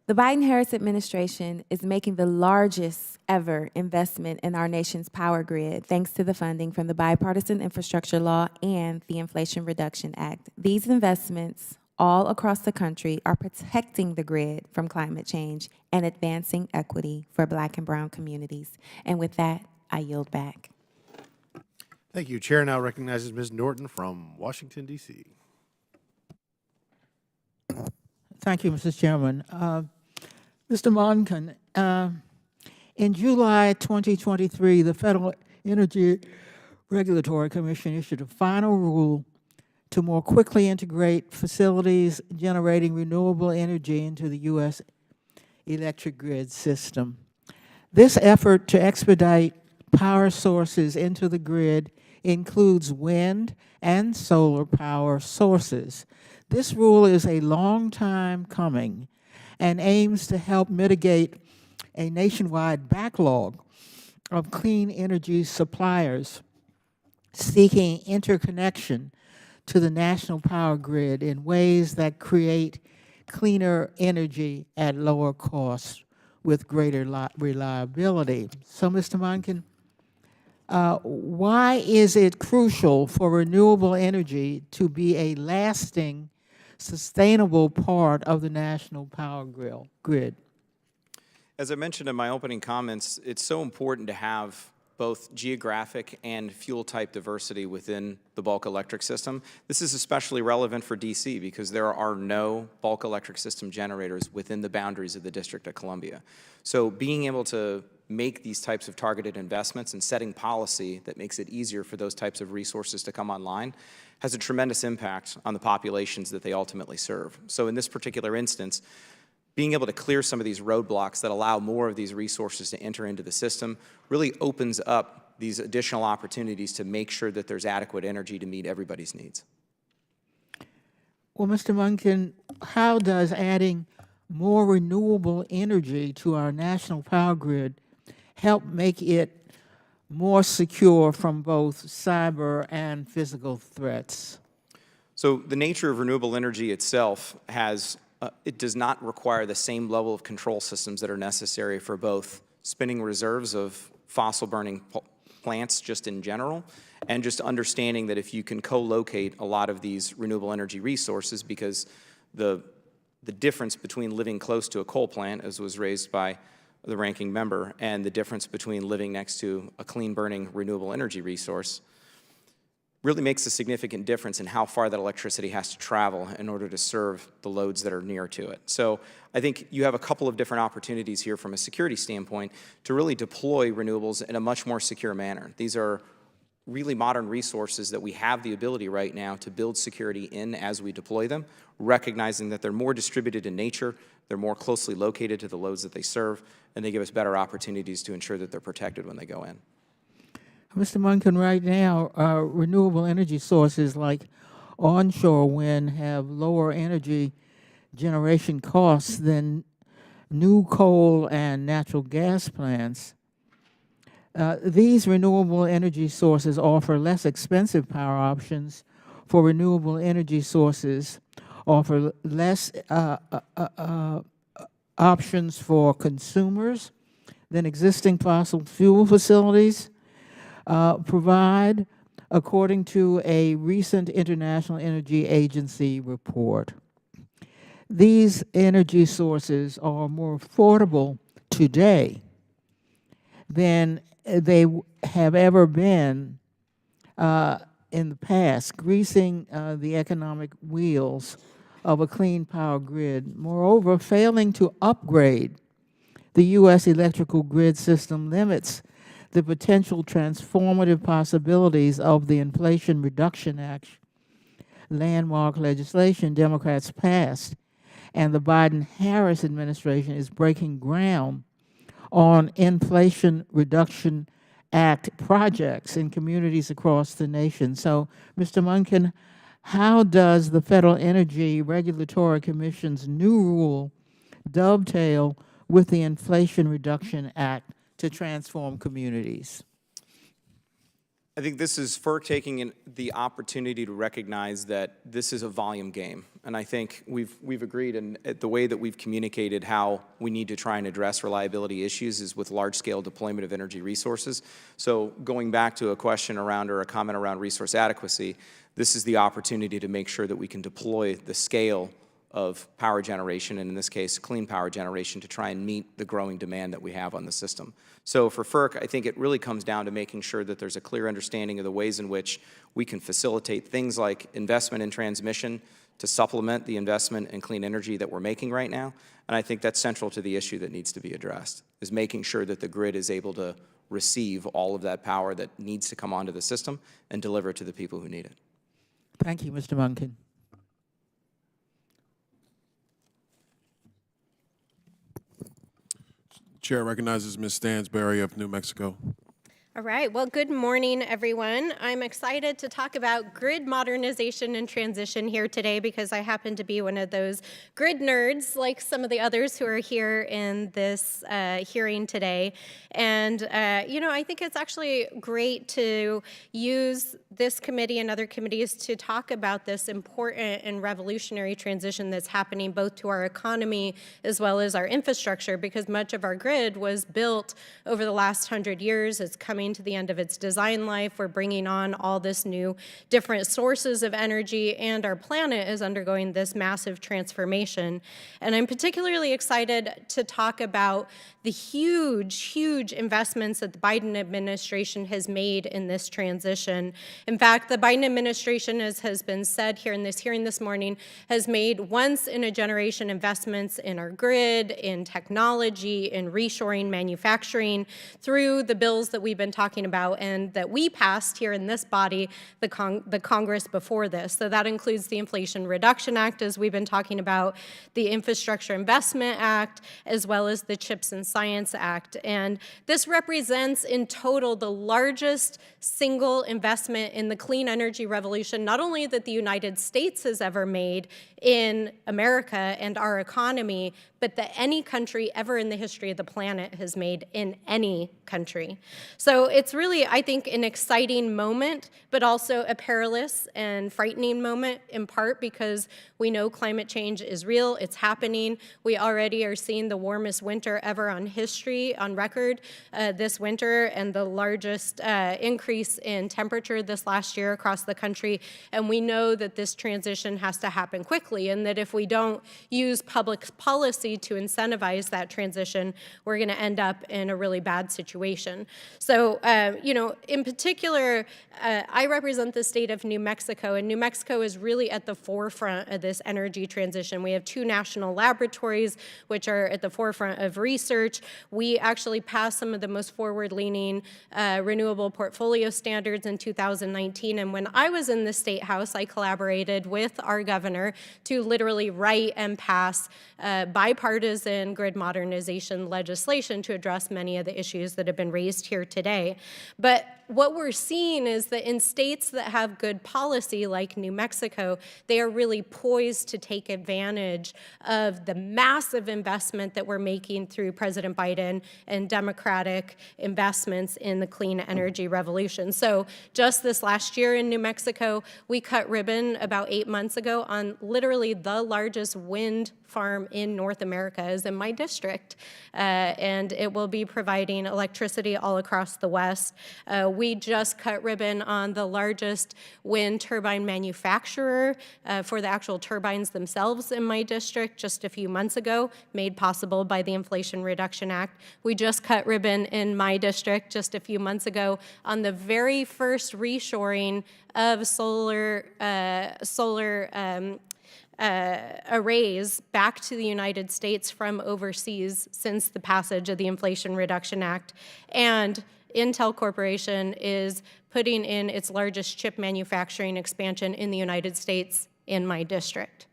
The Biden-Harris administration is making the largest ever investment in our nation's power grid, thanks to the funding from the Bipartisan Infrastructure Law and the Inflation Reduction Act. These investments all across the country are protecting the grid from climate change and advancing equity for Black and brown communities. And with that, I yield back. Thank you. Chair now recognizes Ms. Norton from Washington, D.C. Thank you, Mr. Chairman. Mr. Monken, in July 2023, the Federal Energy Regulatory Commission issued a final rule to more quickly integrate facilities generating renewable energy into the U.S. electric grid system. This effort to expedite power sources into the grid includes wind and solar power sources. This rule is a long time coming and aims to help mitigate a nationwide backlog of clean energy suppliers seeking interconnection to the national power grid in ways that create cleaner energy at lower cost with greater reliability. So, Mr. Monken, why is it crucial for renewable energy to be a lasting, sustainable part of the national power grid? As I mentioned in my opening comments, it's so important to have both geographic and fuel type diversity within the bulk electric system. This is especially relevant for DC because there are no bulk electric system generators within the boundaries of the District of Columbia. So being able to make these types of targeted investments and setting policy that makes it easier for those types of resources to come online has a tremendous impact on the populations that they ultimately serve. So in this particular instance, being able to clear some of these roadblocks that allow more of these resources to enter into the system really opens up these additional opportunities to make sure that there's adequate energy to meet everybody's needs. Well, Mr. Monken, how does adding more renewable energy to our national power grid help make it more secure from both cyber and physical threats? So the nature of renewable energy itself it does not require the same level of control systems that are necessary for both spinning reserves of fossil burning plants just in general, and just understanding that if you can co-locate a lot of these renewable energy resources, because the difference between living close to a coal plant, as was raised by the ranking member, and the difference between living next to a clean burning renewable energy resource really makes a significant difference in how far that electricity has to travel in order to serve the loads that are near to it. So I think you have a couple of different opportunities here from a security standpoint to really deploy renewables in a much more secure manner. These are really modern resources that we have the ability right now to build security in as we deploy them, recognizing that they're more distributed in nature, they're more closely located to the loads that they serve, and they give us better opportunities to ensure that they're protected when they go in. Mr. Munkin, right now, renewable energy sources like onshore wind have lower energy generation costs than new coal and natural gas plants. These renewable energy sources offer less expensive power options for renewable energy sources, offer less options for consumers than existing fossil fuel facilities provide, according to a recent International Energy Agency report. These energy sources are more affordable today than they have ever been in the past, greasing the economic wheels of a clean power grid. Moreover, failing to upgrade the U.S. electrical grid system limits the potential transformative possibilities of the Inflation Reduction Act, landmark legislation Democrats passed, and the Biden-Harris administration is breaking ground on Inflation Reduction Act projects in communities across the nation. So, Mr. Munkin, how does the Federal Energy Regulatory Commission's new rule dovetail with the Inflation Reduction Act to transform communities? I think this is FERC taking the opportunity to recognize that this is a volume game. And I think we've agreed, and the way that we've communicated how we need to try and address reliability issues is with large-scale deployment of energy resources. So going back to a question around or a comment around resource adequacy, this is the opportunity to make sure that we can deploy the scale of power generation, and in this case, clean power generation, to try and meet the growing demand that we have on the system. So for FERC, I think it really comes down to making sure that there's a clear understanding of the ways in which we can facilitate things like investment in transmission to supplement the investment in clean energy that we're making right now. And I think that's central to the issue that needs to be addressed, is making sure that the grid is able to receive all of that power that needs to come onto the system and deliver it to the people who need it. Thank you, Mr. Munkin. Chair recognizes Ms. Stansberry of New Mexico. All right, well, good morning, everyone. I'm excited to talk about grid modernization and transition here today because I happen to be one of those grid nerds like some of the others who are here in this hearing today. And, you know, I think it's actually great to use this committee and other committees to talk about this important and revolutionary transition that's happening both to our economy as well as our infrastructure, because much of our grid was built over the last 100 years. It's coming to the end of its design life. We're bringing on all this new different sources of energy, and our planet is undergoing this massive transformation. And I'm particularly excited to talk about the huge investments that the Biden administration has made in this transition. In fact, the Biden administration, as has been said here in this hearing this morning, has made once-in-a-generation investments in our grid, in technology, in reshoring manufacturing, through the bills that we've been talking about and that we passed here in this body, the Congress before this. So that includes the Inflation Reduction Act, as we've been talking about, the Infrastructure Investment Act, as well as the CHIPS and Science Act. And this represents in total the largest single investment in the clean energy revolution, not only that the United States has ever made in America and our economy, but that any country ever in the history of the planet has made in any country. So it's really, I think, an exciting moment, but also a perilous and frightening moment, in part because we know climate change is real, it's happening. We already are seeing the warmest winter ever on record this winter, and the largest increase in temperature this last year across the country. And we know that this transition has to happen quickly, and that if we don't use public policy to incentivize that transition, we're going to end up in a really bad situation. So So, in particular, I represent the state of New Mexico, and New Mexico is really at the forefront of this energy transition. We have 2 national laboratories which are at the forefront of research. We actually passed some of the most forward-leaning renewable portfolio standards in 2019, and when I was in the State House, I collaborated with our governor to literally write and pass bipartisan grid modernization legislation to address many of the issues that have been raised here today. But what we're seeing is that in states that have good policy, like New Mexico, they are really poised to take advantage of the massive investment that we're making through President Biden and Democratic investments in the clean energy revolution. So just this last year in New Mexico, we cut ribbon about 8 months ago on literally the largest wind farm in North America is in my district, and it will be providing electricity all across the West. We just cut ribbon on the largest wind turbine manufacturer for the actual turbines themselves in my district just a few months ago, made possible by the Inflation Reduction Act. We just cut ribbon in my district just a few months ago on the very first reshoring of solar arrays back to the United States from overseas since the passage of the Inflation Reduction Act. And Intel Corporation is putting in its largest chip manufacturing expansion in the United States in my district.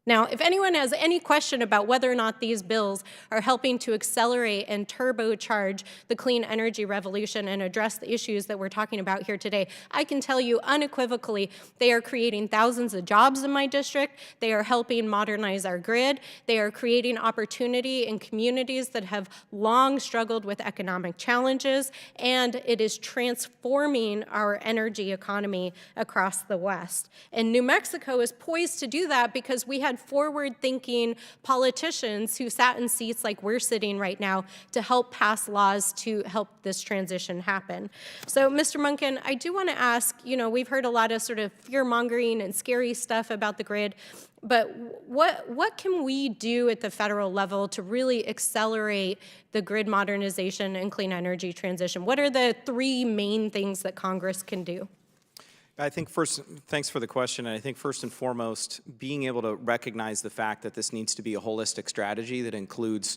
Now, if anyone has any question about whether or not these bills are helping to accelerate and turbocharge the clean energy revolution and address the issues that we're talking about here today, I can tell you unequivocally they are creating thousands of jobs in my district, they are helping modernize our grid, they are creating opportunity in communities that have long struggled with economic challenges, and it is transforming our energy economy across the West. And New Mexico is poised to do that because we had forward-thinking politicians who sat in seats like we're sitting right now to help pass laws to help this transition happen. So, Mr. Munkin, I do want to ask, we've heard a lot of sort of fear-mongering and scary stuff about the grid, but what can we do at the federal level to really accelerate the grid modernization and clean energy transition? What are the 3 main things that Congress can do? I think first, thanks for the question, and I think first and foremost, being able to recognize the fact that this needs to be a holistic strategy that includes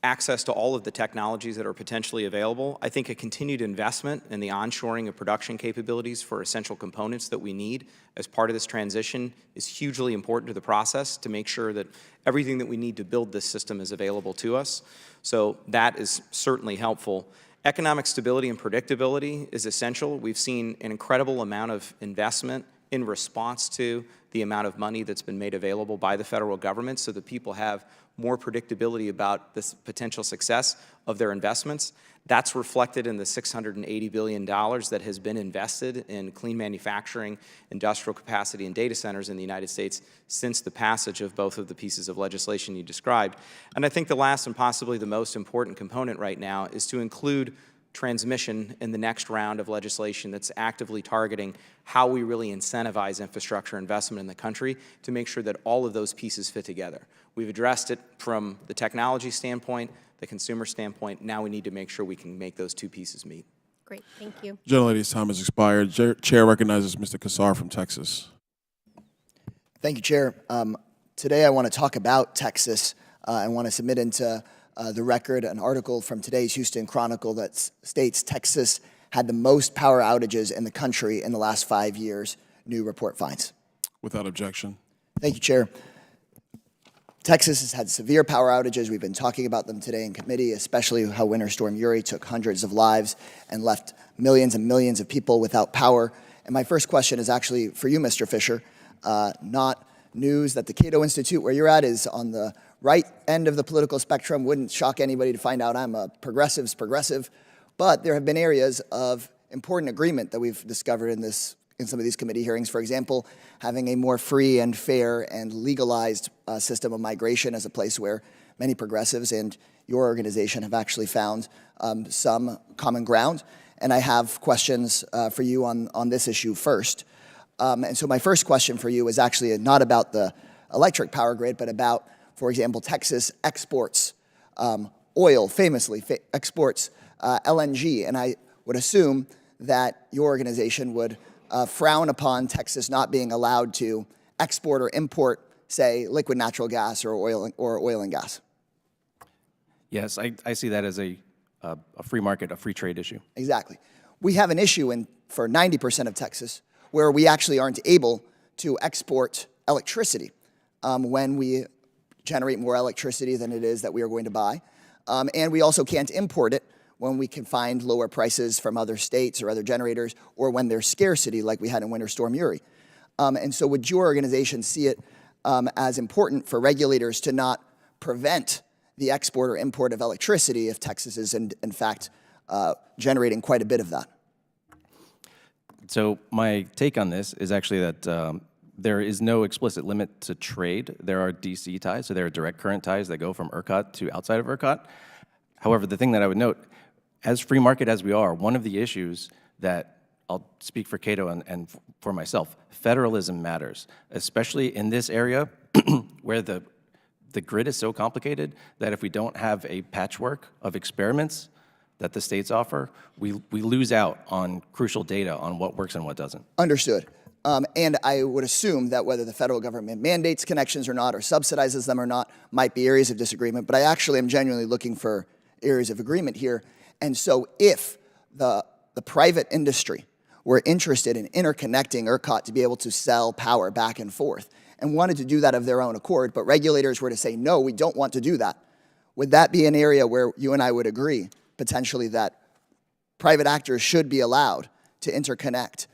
access to all of the technologies that are potentially available. I think a continued investment in the onshoring of production capabilities for essential components that we need as part of this transition is hugely important to the process to make sure that everything that we need to build this system is available to us. So that is certainly helpful. Economic stability and predictability is essential. We've seen an incredible amount of investment in response to the amount of money that's been made available by the federal government so that people have more predictability about the potential success of their investments. That's reflected in the $680 billion that has been invested in clean manufacturing, industrial capacity, and data centers in the United States since the passage of both of the pieces of legislation you described. And I think the last and possibly the most important component right now is to include transmission in the next round of legislation that's actively targeting how we really incentivize infrastructure investment in the country to make sure that all of those pieces fit together. We've addressed it from the technology standpoint, the consumer standpoint. Now we need to make sure we can make those 2 pieces meet. Great, thank you. Gentlelady's time has expired. Chair recognizes Mr. Kassar from Texas. Thank you, Chair. Today I want to talk about Texas. I want to submit into the record an article from today's Houston Chronicle that states Texas had the most power outages in the country in the last 5 years, new report finds. Without objection. Thank you, Chair. Texas has had severe power outages. We've been talking about them today in committee, especially how Winter Storm Uri took hundreds of lives and left millions and millions of people without power. And my first question is actually for you, Mr. Fisher. Not news that the Cato Institute, where you're at, is on the right end of the political spectrum. Wouldn't shock anybody to find out I'm a progressive's progressive. But there have been areas of important agreement that we've discovered in some of these committee hearings. For example, having a more free and fair and legalized system of migration as a place where many progressives and your organization have actually found some common ground. And I have questions for you on this issue first. And so my first question for you is actually not about the electric power grid, but about, for example, Texas exports oil, famously exports LNG. And I would assume that your organization would frown upon Texas not being allowed to export or import, say, liquid natural gas or oil and gas. Yes, I see that as a free market, a free trade issue. Exactly. We have an issue for 90% of Texas where we actually aren't able to export electricity when we generate more electricity than it is that we are going to buy. And we also can't import it when we can find lower prices from other states or other generators, or when there's scarcity like we had in Winter Storm Uri. And so would your organization see it as important for regulators to not prevent the export or import of electricity if Texas is in fact generating quite a bit of that? So my take on this is actually that there is no explicit limit to trade. There are DC ties, so there are direct current ties that go from ERCOT to outside of ERCOT. However, the thing that I would note, as free market as we are, one of the issues that I'll speak for Cato and for myself, federalism matters, especially in this area where the grid is so complicated that if we don't have a patchwork of experiments that the states offer, we lose out on crucial data on what works and what doesn't. Understood. And I would assume that whether the federal government mandates connections or not, or subsidizes them or not, might be areas of disagreement. But I actually am genuinely looking for areas of agreement here. And so if the private industry were interested in interconnecting ERCOT to be able to sell power back and forth and wanted to do that of their own accord, but regulators were to say, no, we don't want to do that, would that be an area where you and I would agree potentially that private actors should be allowed to interconnect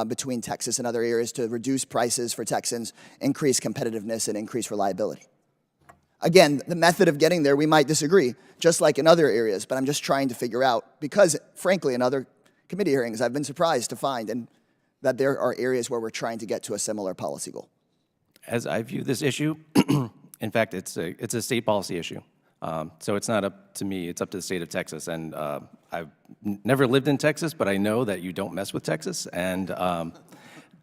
between Texas and other areas to reduce prices for Texans, increase competitiveness, and increase reliability? Again, the method of getting there, we might disagree, just like in other areas, but I'm just trying to figure out, because frankly, in other committee hearings, I've been surprised to find that there are areas where we're trying to get to a similar policy goal. As I view this issue, in fact, it's a state policy issue. So it's not up to me, it's up to the state of Texas. And I've never lived in Texas, but I know that you don't mess with Texas. And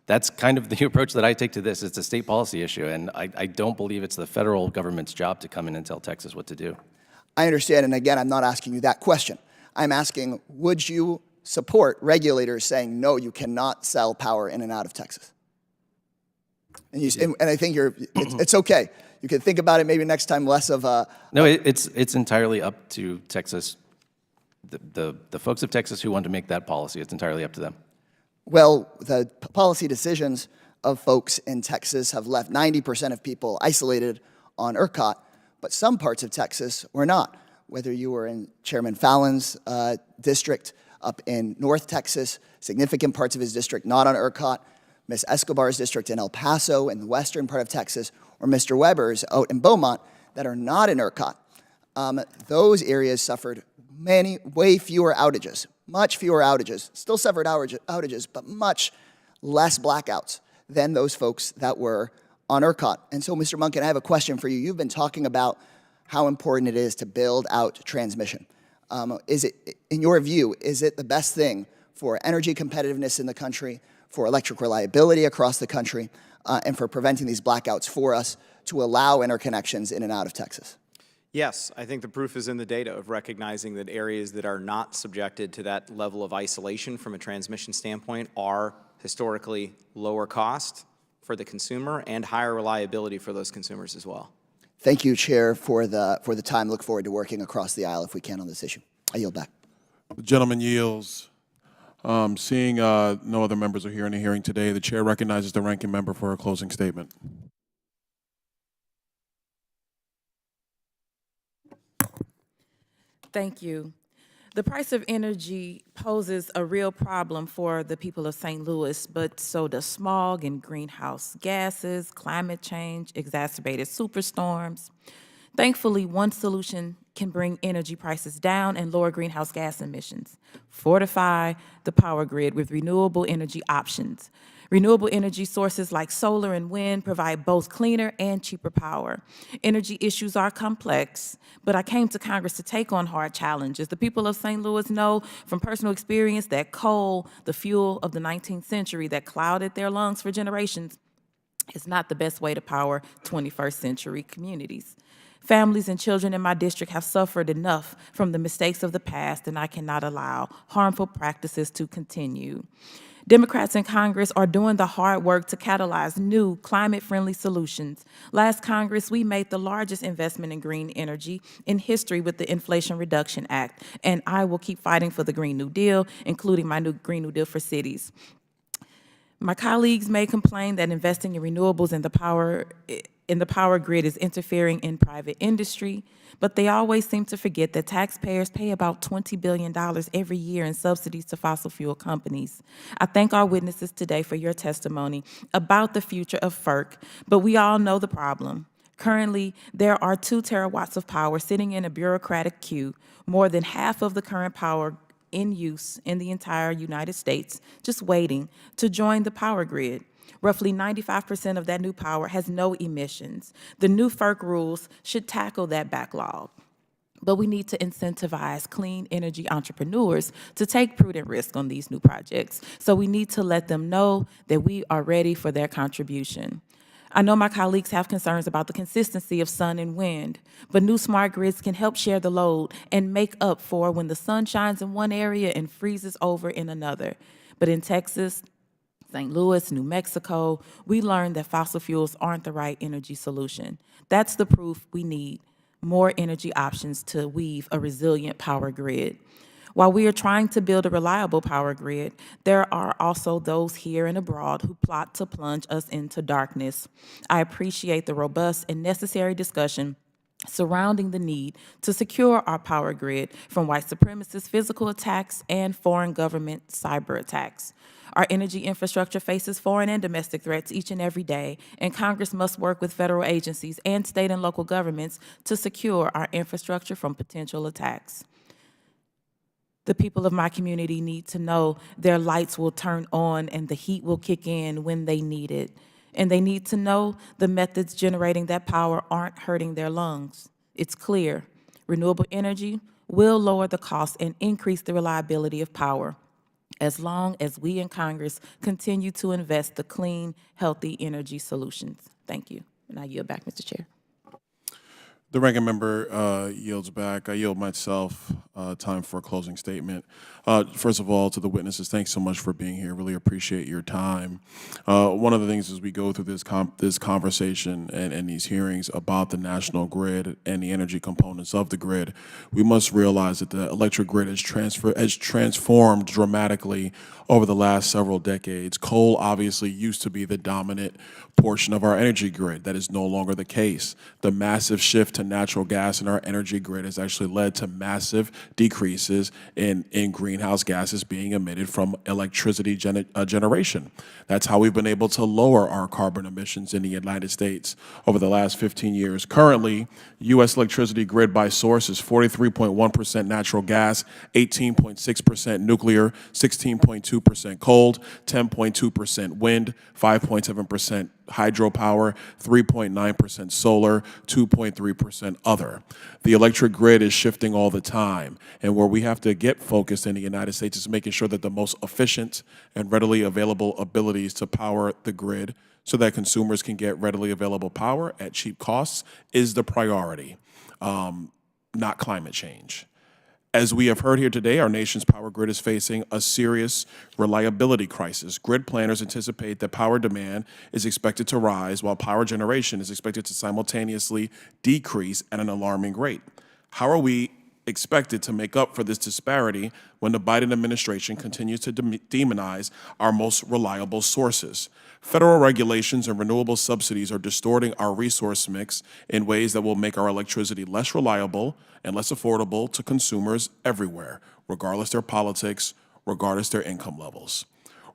that's kind of the approach that I take to this. It's a state policy issue, and I don't believe it's the federal government's job to come in and tell Texas what to do. I understand, and again, I'm not asking you that question. I'm asking, would you support regulators saying, no, you cannot sell power in and out of Texas? And I think it's okay. You can think about it maybe next time less of a... No, it's entirely up to Texas, the folks of Texas who want to make that policy. It's entirely up to them. Well, the policy decisions of folks in Texas have left 90% of people isolated on ERCOT, but some parts of Texas were not. Whether you were in Chairman Fallon's district up in North Texas, significant parts of his district not on ERCOT, Ms. Escobar's district in El Paso in the western part of Texas, or Mr. Weber's out in Beaumont that are not in ERCOT. Those areas suffered way fewer outages, much fewer outages, still suffered outages, but much less blackouts than those folks that were on ERCOT. And so, Mr. Munkin, I have a question for you. You've been talking about how important it is to build out transmission. Is it, in your view, is it the best thing for energy competitiveness in the country, for electric reliability across the country, and for preventing these blackouts for us to allow interconnections in and out of Texas? Yes, I think the proof is in the data of recognizing that areas that are not subjected to that level of isolation from a transmission standpoint are historically lower cost for the consumer and higher reliability for those consumers as well. Thank you, Chair, for the time. Look forward to working across the aisle if we can on this issue. I yield back. The gentleman yields. Seeing no other members are here in the hearing today, the chair recognizes the ranking member for a closing statement. Thank you. The price of energy poses a real problem for the people of St. Louis, but so does smog and greenhouse gases, climate change, exacerbated superstorms. Thankfully, one solution can bring energy prices down and lower greenhouse gas emissions. Fortify the power grid with renewable energy options. Renewable energy sources like solar and wind provide both cleaner and cheaper power. Energy issues are complex, but I came to Congress to take on hard challenges. The people of St. Louis know from personal experience that coal, the fuel of the 19th century that clouded their lungs for generations, is not the best way to power 21st century communities. Families and children in my district have suffered enough from the mistakes of the past, and I cannot allow harmful practices to continue. Democrats in Congress are doing the hard work to catalyze new climate-friendly solutions. Last Congress, we made the largest investment in green energy in history with the Inflation Reduction Act, and I will keep fighting for the Green New Deal, including my new Green New Deal for cities. My colleagues may complain that investing in renewables and the power grid is interfering in private industry, but they always seem to forget that taxpayers pay about $20 billion every year in subsidies to fossil fuel companies. I thank our witnesses today for your testimony about the future of FERC, but we all know the problem. Currently, there are 2 terawatts of power sitting in a bureaucratic queue, more than half of the current power in use in the entire United States, just waiting to join the power grid. Roughly 95% of that new power has no emissions. The new FERC rules should tackle that backlog. But we need to incentivize clean energy entrepreneurs to take prudent risk on these new projects. So we need to let them know that we are ready for their contribution. I know my colleagues have concerns about the consistency of sun and wind, but new smart grids can help share the load and make up for when the sun shines in one area and freezes over in another. But in Texas, St. Louis, New Mexico, we learned that fossil fuels aren't the right energy solution. That's the proof we need more energy options to weave a resilient power grid. While we are trying to build a reliable power grid, there are also those here and abroad who plot to plunge us into darkness. I appreciate the robust and necessary discussion surrounding the need to secure our power grid from white supremacist physical attacks and foreign government cyber attacks. Our energy infrastructure faces foreign and domestic threats each and every day, and Congress must work with federal agencies and state and local governments to secure our infrastructure from potential attacks. The people of my community need to know their lights will turn on and the heat will kick in when they need it. And they need to know the methods generating that power aren't hurting their lungs. It's clear. Renewable energy will lower the cost and increase the reliability of power as long as we in Congress continue to invest the clean, healthy energy solutions. Thank you. And I yield back, Mr. Chair. The ranking member yields back. I yield myself time for a closing statement. First of all, to the witnesses, thanks so much for being here. Really appreciate your time. One of the things as we go through this conversation and these hearings about the national grid and the energy components of the grid, we must realize that the electric grid has transformed dramatically over the last several decades. Coal obviously used to be the dominant portion of our energy grid. That is no longer the case. The massive shift to natural gas in our energy grid has actually led to massive decreases in greenhouse gases being emitted from electricity generation. That's how we've been able to lower our carbon emissions in the United States over the last 15 years. Currently, U.S. electricity grid by source is 43.1% natural gas, 18.6% nuclear, 16.2% coal, 10.2% wind, 5.7% hydropower, 3.9% solar, 2.3% other. The electric grid is shifting all the time, and where we have to get focused in the United States is making sure that the most efficient and readily available abilities to power the grid so that consumers can get readily available power at cheap costs is the priority, not climate change. As we have heard here today, our nation's power grid is facing a serious reliability crisis. Grid planners anticipate that power demand is expected to rise while power generation is expected to simultaneously decrease at an alarming rate. How are we expected to make up for this disparity when the Biden administration continues to demonize our most reliable sources? Federal regulations and renewable subsidies are distorting our resource mix in ways that will make our electricity less reliable and less affordable to consumers everywhere, regardless their politics, regardless their income levels.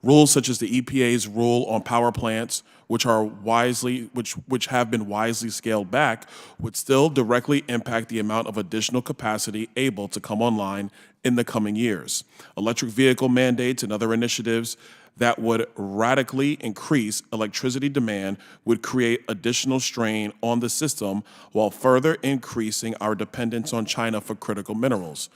Rules such as the EPA's rule on power plants, which have been wisely scaled back, would still directly impact the amount of additional capacity able to come online in the coming years. Electric vehicle mandates and other initiatives that would radically increase electricity demand would create additional strain on the system while further increasing our dependence on China for critical minerals.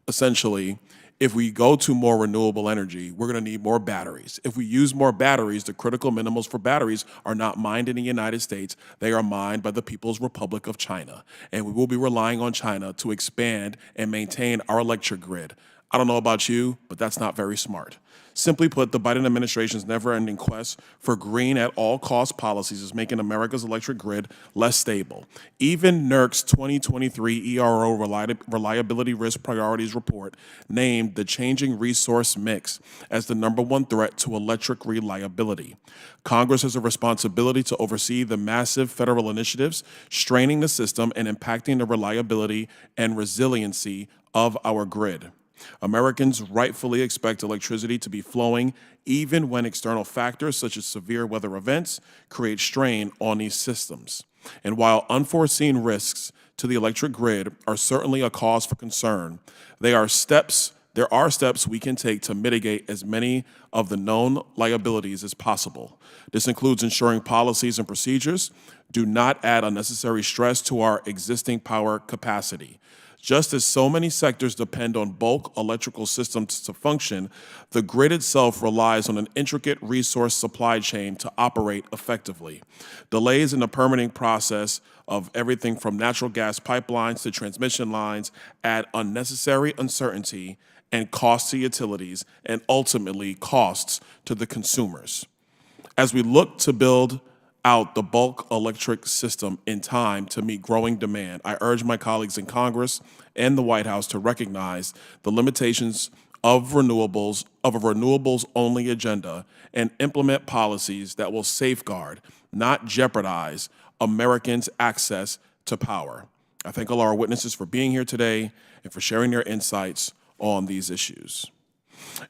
Essentially, If we go to more renewable energy, we're going to need more batteries. If we use more batteries, the critical minerals for batteries are not mined in the United States. They are mined by the People's Republic of China. And we will be relying on China to expand and maintain our electric grid. I don't know about you, but that's not very smart. Simply put, the Biden administration's never-ending quest for green at all cost policies is making America's electric grid less stable. Even NERC's 2023 ERO Reliability Risk Priorities Report named the changing resource mix as the #1 threat to electric reliability. Congress has a responsibility to oversee the massive federal initiatives straining the system and impacting the reliability and resiliency of our grid. Americans rightfully expect electricity to be flowing even when external factors such as severe weather events create strain on these systems. And while unforeseen risks to the electric grid are certainly a cause for concern, there are steps we can take to mitigate as many of the known liabilities as possible. This includes ensuring policies and procedures do not add unnecessary stress to our existing power capacity. Just as so many sectors depend on bulk electrical systems to function, the grid itself relies on an intricate resource supply chain to operate effectively. Delays in the permitting process of everything from natural gas pipelines to transmission lines add unnecessary uncertainty and cost to utilities and ultimately costs to the consumers. As we look to build out the bulk electric system in time to meet growing demand, I urge my colleagues in Congress and the White House to recognize the limitations of a renewables-only agenda and implement policies that will safeguard, not jeopardize, Americans' access to power. I thank all our witnesses for being here today and for sharing their insights on these issues.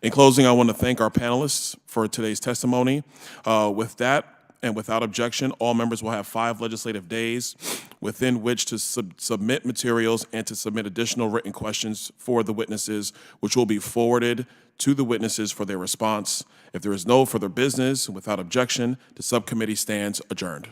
In closing, I want to thank our panelists for today's testimony. With that, and without objection, all members will have 5 legislative days within which to submit materials and to submit additional written questions for the witnesses, which will be forwarded to the witnesses for their response. If there is no further business, without objection, the subcommittee stands adjourned.